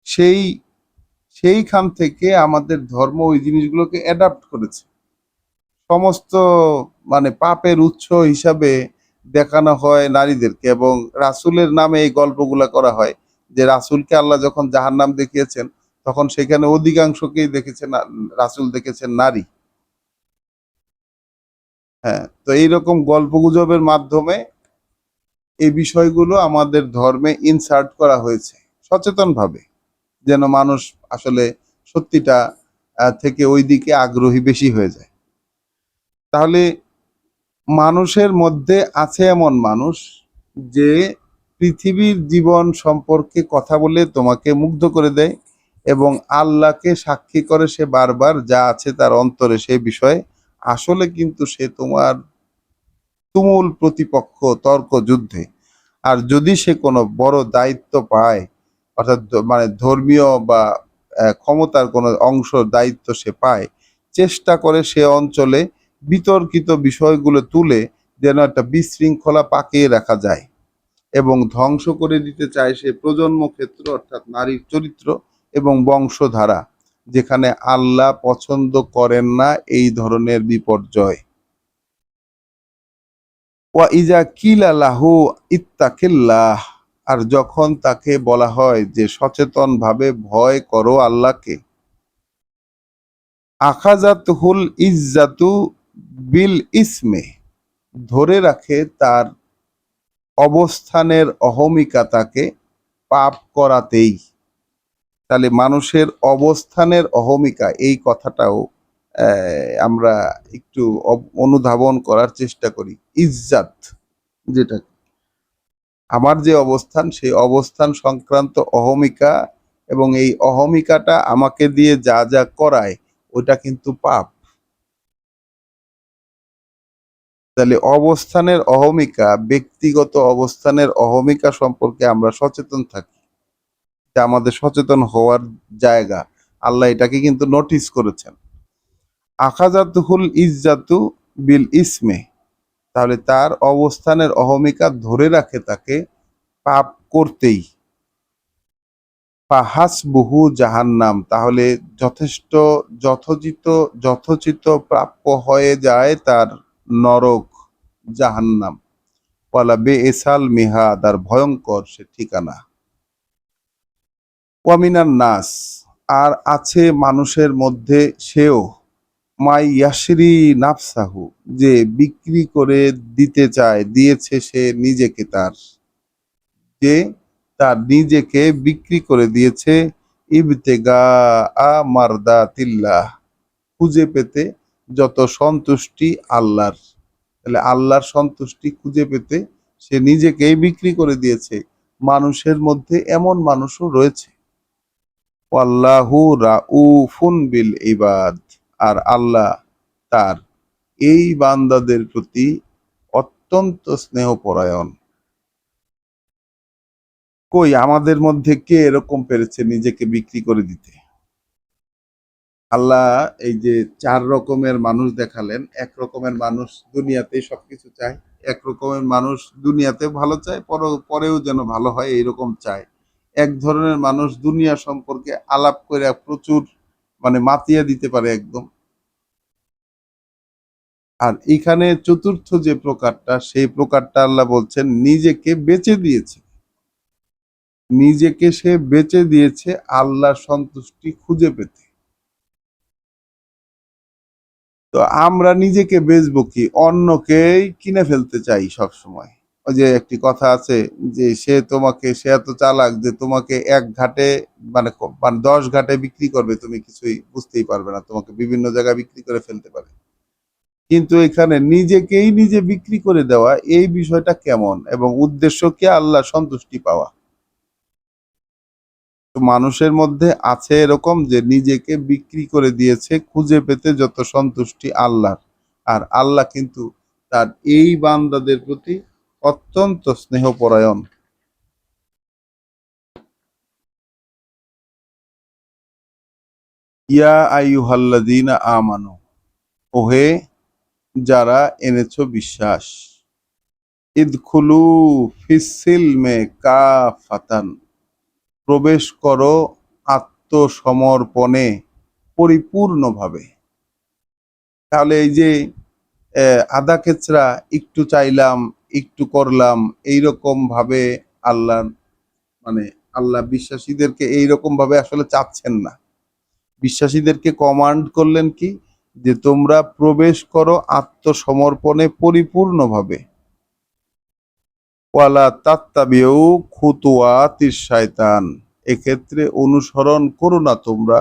সেই সেইখান থেকে আমাদের ধর্ম ওই জিনিসগুলোকে অ্যাডাপ্ট করেছে। সমস্ত মানে পাপের উৎস হিসাবে দেখানো হয় নারীদেরকে, এবং রাসূলের নামে এই গল্পগুলা করা হয় যে রাসূলকে আল্লাহ যখন জাহান্নাম দেখিয়েছেন তখন সেখানে অধিকাংশকেই দেখেছেন রাসূল দেখেছেন নারী। হ্যাঁ, তো এইরকম গল্পগুজবের মাধ্যমে এই বিষয়গুলো আমাদের ধর্মে ইনসার্ট করা হয়েছে সচেতনভাবে, যেন মানুষ আসলে সত্যিটা থেকে ওই দিকে আগ্রহী বেশি হয়ে যায়। তাহলে মানুষের মধ্যে আছে এমন মানুষ যে পৃথিবীর জীবন সম্পর্কে কথা বলে তোমাকে মুগ্ধ করে দেয় এবং আল্লাহকে সাক্ষী করে সে বারবার যা আছে তার অন্তরে সে বিষয়ে, আসলে কিন্তু সে তোমার তুমুল প্রতিপক্ষ তর্ক যুদ্ধে। আর যদি সে কোনো বড় দায়িত্ব পায়, অর্থাৎ মানে ধর্মীয় বা ক্ষমতার কোনো অংশ দায়িত্ব সে পায়, চেষ্টা করে সে অঞ্চলে বিতর্কিত বিষয়গুলো তুলে যেন একটা বিশৃঙ্খলা পাকিয়ে রাখা যায়, এবং ধ্বংস করে দিতে চায় সে প্রজন্ম ক্ষেত্র অর্থাৎ নারীর চরিত্র এবং বংশধারা, যেখানে আল্লাহ পছন্দ করেন না এই ধরনের বিপর্যয়। ওয়া ইজা কিলা লাহু ইত্তাকিল্লাহ, আর যখন তাকে বলা হয় যে সচেতন ভাবে ভয় করো আল্লাহকে, আখাজাতহুল ইজ্জাতু বিল ইসমে, ধরে রাখে তার অবস্থানের অহমিকা তাকে পাপ করাতেই। তাহলে মানুষের অবস্থানের অহমিকা এই কথাটাও আমরা একটু অনুধাবন করার চেষ্টা করি। ইজ্জাত যেটা, আমার যে অবস্থান সেই অবস্থান সংক্রান্ত অহমিকা, এবং এই অহমিকাটা আমাকে দিয়ে যা যা করায় ওটা কিন্তু পাপ। তাহলে অবস্থানের অহমিকা, ব্যক্তিগত অবস্থানের অহমিকা সম্পর্কে আমরা সচেতন থাকি, এটা আমাদের সচেতন হওয়ার জায়গা। আল্লাহ এটাকে কিন্তু নোটিস করেছেন। আখাজাতুহুল ইজ্জাতু বিল ইসমে, তাহলে তার অবস্থানের অহমিকা ধরে রাখে তাকে পাপ করতেই। ফাহাসবুহু জাহান্নাম, তাহলে যথেষ্ট যথোচিত যথোচিত প্রাপ্য হয়ে যায় তার নরক জাহান্নাম। ওয়ালা বেএসাল মিহাদ, আর ভয়ঙ্কর সে ঠিকানা। ওয়ামিনান নাস, আর আছে মানুষের মধ্যে সেও, মাই ইয়াশরি নাফসাহু, যে বিক্রি করে দিতে চায়, দিয়েছে সে নিজেকে, যে তার নিজেকে বিক্রি করে দিয়েছে ইবতেগা মারদাতিল্লাহ, খুঁজে পেতে যত সন্তুষ্টি আল্লাহর। তাহলে আল্লাহর সন্তুষ্টি খুঁজে পেতে সে নিজেকেই বিক্রি করে দিয়েছে। মানুষের মধ্যে এমন মানুষও রয়েছে। আল্লাহু রাউফুন বিল ইবাদ, আর আল্লাহ তার এই বান্দাদের প্রতি অত্যন্ত স্নেহপরায়ণ। কই আমাদের মধ্যে কে এরকম পেরেছে নিজেকে বিক্রি করে দিতে? আল্লাহ এই যে চার রকমের মানুষ দেখালেন, এক রকমের মানুষ দুনিয়াতেই সবকিছু চায়, এক রকমের মানুষ দুনিয়াতে ভালো চায়, পরেও যেন ভালো হয় এইরকম চায়, এক ধরনের মানুষ দুনিয়া সম্পর্কে আলাপ করে প্রচুর মানে মাতিয়া দিতে পারে একদম। আর এখানে চতুর্থ যে প্রকারটা, সেই প্রকারটা আল্লাহ বলছেন নিজেকে বেচে দিয়েছে, নিজেকে সে বেচে দিয়েছে আল্লাহ সন্তুষ্টি খুঁজে পেতে। তো আমরা নিজেকে বেচবো কি, অন্যকেই কিনে ফেলতে চাই সব সময়। ওই যে একটি কথা আছে যে সে এত চালাক যে তোমাকে এক ঘাটে মানে মানে 10 ঘাটে বিক্রি করবে, তুমি কিছুই বুঝতেই পারবে না, তোমাকে বিভিন্ন জায়গায় বিক্রি করে ফেলতে পারে। কিন্তু এখানে নিজেকেই নিজে বিক্রি করে দেওয়া এই বিষয়টা কেমন, এবং উদ্দেশ্য কি আল্লাহ সন্তুষ্টি পাওয়া। তো মানুষের মধ্যে আছে এরকম যে নিজেকে বিক্রি করে দিয়েছে খুঁজে পেতে যত সন্তুষ্টি আল্লাহর, আর আল্লাহ কিন্তু তার এই বান্দাদের প্রতি অত্যন্ত স্নেহপরায়ণ। ইয়া আইয়ুহাল্লাযীনা আমানু, ওহে যারা এনেছো বিশ্বাস, ইদখুলু ফিস-সিলমে কাফাতান, প্রবেশ করো আত্মসমর্পণে পরিপূর্ণভাবে। তাহলে এই যে আধা কেচরা একটু চাইলাম, একটু করলাম, এইরকম ভাবে আল্লাহ মানে আল্লাহ বিশ্বাসীদেরকে এইরকম ভাবে আসলে চাচ্ছেন না। বিশ্বাসীদেরকে কমান্ড করলেন কি, যে তোমরা প্রবেশ করো আত্মসমর্পণে পরিপূর্ণভাবে। ওয়ালা তাত্তাবিউ খুতুওয়াতিশ শায়তান, এক্ষেত্রে অনুসরণ করো না তোমরা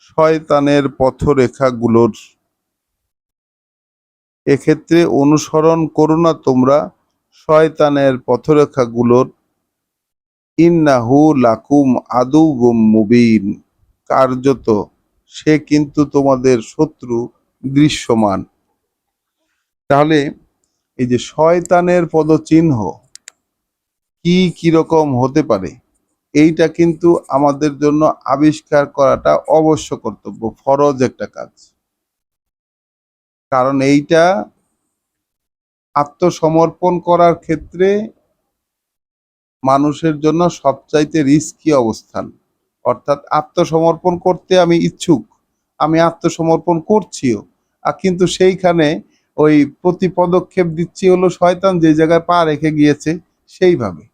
শয়তানের পথরেখাগুলোর। এক্ষেত্রে অনুসরণ করো না তোমরা শয়তানের পথরেখাগুলোর। ইন্নাহু লাকুম আদুউম মুবিন, কার্যত সে কিন্তু তোমাদের শত্রু দৃশ্যমান। তাহলে এই যে শয়তানের পদচিহ্ন কি কিরকম হতে পারে, এইটা কিন্তু আমাদের জন্য আবিষ্কার করাটা অবশ্য কর্তব্য, ফরজ একটা কাজ। কারণ এইটা আত্মসমর্পণ করার ক্ষেত্রে মানুষের জন্য সবচাইতে রিস্কি অবস্থান। অর্থাৎ আত্মসমর্পণ করতে আমি ইচ্ছুক, আমি আত্মসমর্পণ করছিও, আর কিন্তু সেইখানে ওই প্রতি পদক্ষেপ দিচ্ছি হলো শয়তান যে জায়গায় পা রেখে গিয়েছে সেইভাবে।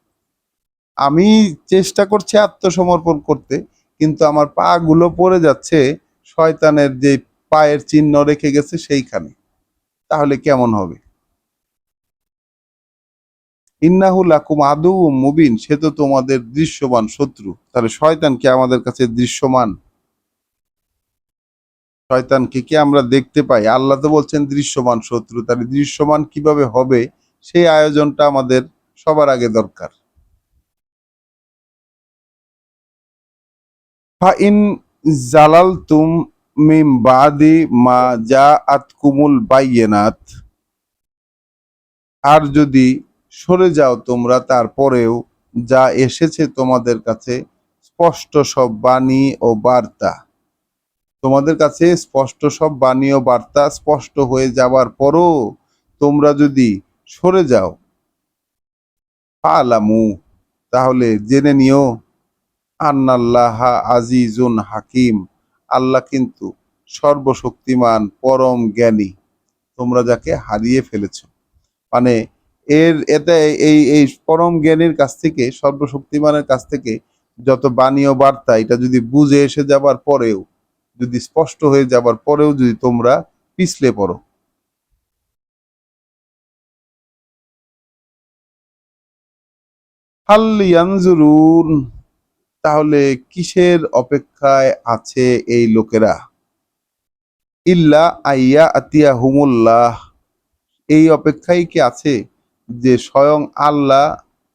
আমি চেষ্টা করছি আত্মসমর্পণ করতে, কিন্তু আমার পা গুলো পড়ে যাচ্ছে শয়তানের যে পায়ের চিহ্ন রেখে গেছে সেইখানে। তাহলে কেমন হবে? ইন্নাহু লাকুম আদুউম মুবিন, সে তো তোমাদের দৃশ্যমান শত্রু। তাহলে শয়তান কি আমাদের কাছে দৃশ্যমান? শয়তানকে কি আমরা দেখতে পাই? আল্লাহ তো বলছেন দৃশ্যমান শত্রু, তাহলে দৃশ্যমান কিভাবে হবে সেই আয়োজনটা আমাদের সবার আগে দরকার। ফাইন জালালতুম মিন বাদি মা জাআতকুমুল বাইয়িনাত, আর যদি সরে যাও তোমরা তারপরেও যা এসেছে তোমাদের কাছে স্পষ্ট সব বাণী ও বার্তা। তোমাদের কাছে স্পষ্ট সব বাণী ও বার্তা স্পষ্ট হয়ে যাবার পরও তোমরা যদি সরে যাও, ফালামু, তাহলে জেনে নিও, আন্নাল্লাহা আজিজুন হাকিম, আল্লাহ কিন্তু সর্বশক্তিমান পরম জ্ঞানী, তোমরা যাকে হারিয়ে ফেলেছো। মানে এতে এই পরম জ্ঞানীর কাছ থেকে, সর্বশক্তিমানের কাছ থেকে যত বাণী ও বার্তা, এটা যদি বুঝে এসে যাবার পরেও, যদি স্পষ্ট হয়ে যাবার পরেও যদি তোমরা পিছলে পড়ো। হাল ইয়ানজুরুন, তাহলে কিসের অপেক্ষায় আছে এই লোকেরা? ইল্লা আইয়া আতিয়া হুমুল্লাহ, এই অপেক্ষায় কি আছে যে স্বয়ং আল্লাহ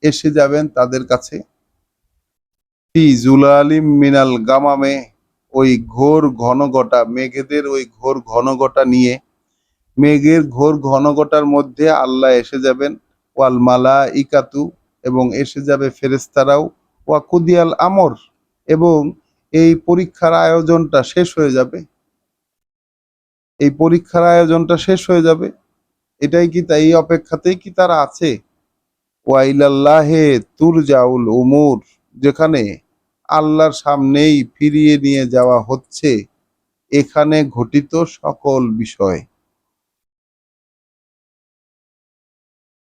এসে যাবেন তাদের কাছে। ফি জুলালিম মিনাল গামামে, ওই ঘোর ঘনঘটা, মেঘেদের ওই ঘোর ঘনঘটা নিয়ে, মেঘের ঘোর ঘনঘটার মধ্যে আল্লাহ এসে যাবেন। ওয়াল মালা ইকাতু, এবং এসে যাবে ফেরেস্তারাও। ওয়া কুদিয়াল আমর, এবং এই পরীক্ষার আয়োজনটা শেষ হয়ে যাবে। এই পরীক্ষার আয়োজনটা শেষ হয়ে যাবে, এটাই কি, তাই এই অপেক্ষাতেই কি তারা আছে? ওয়াইলাল্লাহে তুরজাউল উমুর, যেখানে আল্লাহর সামনেই ফিরিয়ে নিয়ে যাওয়া হচ্ছে এখানে ঘটিত সকল বিষয়।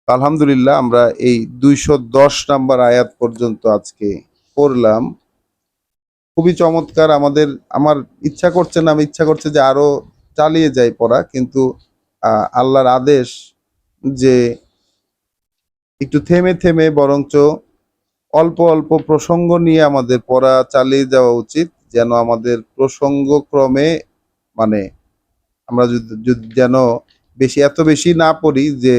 আলহামদুলিল্লাহ, আমরা এই 210 নাম্বার আয়াত পর্যন্ত আজকে পড়লাম। খুবই চমৎকার। আমার ইচ্ছা করছে না, আমি ইচ্ছা করছে যে আরো চালিয়ে যাই পড়া, কিন্তু আল্লাহর আদেশ যে একটু থেমে থেমে বরঞ্চ অল্প অল্প প্রসঙ্গ নিয়ে আমাদের পড়া চালিয়ে যাওয়া উচিত, যেন আমাদের প্রসঙ্গ ক্রমে, মানে আমরা যদি যেন এত বেশি না পড়ি যে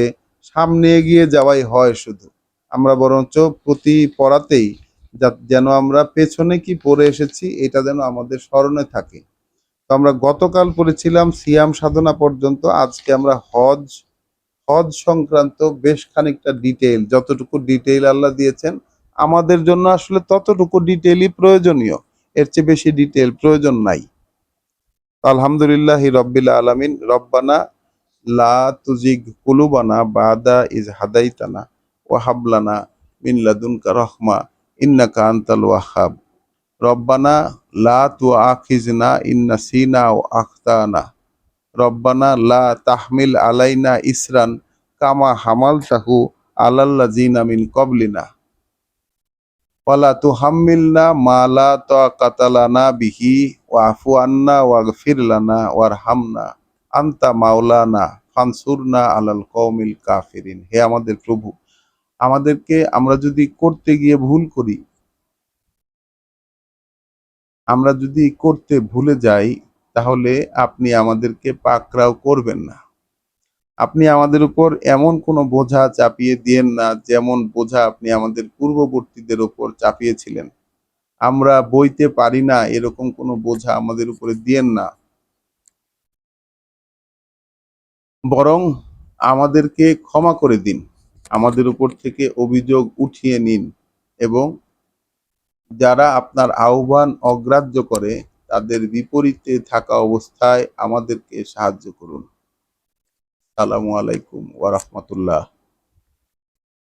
সামনে এগিয়ে যাওয়াই হয় শুধু, আমরা বরঞ্চ প্রতি পড়াতেই যেন আমরা পেছনে কি পড়ে এসেছি এটা যেন আমাদের স্মরণে থাকে। তো আমরা গতকাল পড়েছিলাম সিয়াম সাধনা পর্যন্ত, আজকে আমরা হজ, হজ সংক্রান্ত বেশ খানিকটা ডিটেইল, যতটুকু ডিটেইল আল্লাহ দিয়েছেন আমাদের জন্য আসলে ততটুকু ডিটেইলই প্রয়োজনীয়, এর চেয়ে বেশি ডিটেইল প্রয়োজন নাই। আলহামদুলিল্লাহি রব্বিল আলামিন। রব্বানা লা তুজিগ কুলুবানা বাদা ইজ হাদাইতানা ওয়া হাব লানা মিন লাদুনকা রাহমা ইন্নাকা আনতাল ওয়াহ্হাব। রব্বানা লা তুআখিজনা ইন নাসিনা ওয়া আখতানা রব্বানা লা তাহমিল আলাইনা ইসরান কামা হামালতাহু আলাল্লাযিনা মিন ক্বাবলিনা ওয়ালা তুহাম্মিলনা মা লা তাকাতা লানা বিহি ওয়া'ফু আন্না ওয়াগফির লানা ওয়ারহামনা আনতা মাওলানা ফানসুরনা আলাল কওমিল কাফিরিন। হে আমাদের প্রভু, আমাদেরকে আমরা যদি করতে গিয়ে ভুল করি, আমরা যদি করতে ভুলে যাই, তাহলে আপনি আমাদেরকে পাকড়াও করবেন না। আপনি আমাদের উপর এমন কোনো বোঝা চাপিয়ে দিয়েন না, যেমন বোঝা আপনি আমাদের পূর্ববর্তীদের উপর চাপিয়েছিলেন। আমরা বইতে পারি না এরকম কোনো বোঝা আমাদের উপরে দিয়েন না, বরং আমাদেরকে ক্ষমা করে দিন, আমাদের উপর থেকে অভিযোগ উঠিয়ে নিন এবং যারা আপনার আহ্বান অগ্রাহ্য করে তাদের বিপরীতে থাকা অবস্থায় আমাদেরকে সাহায্য করুন। আসসালামু আলাইকুম ওয়া রাহমাতুল্লাহ।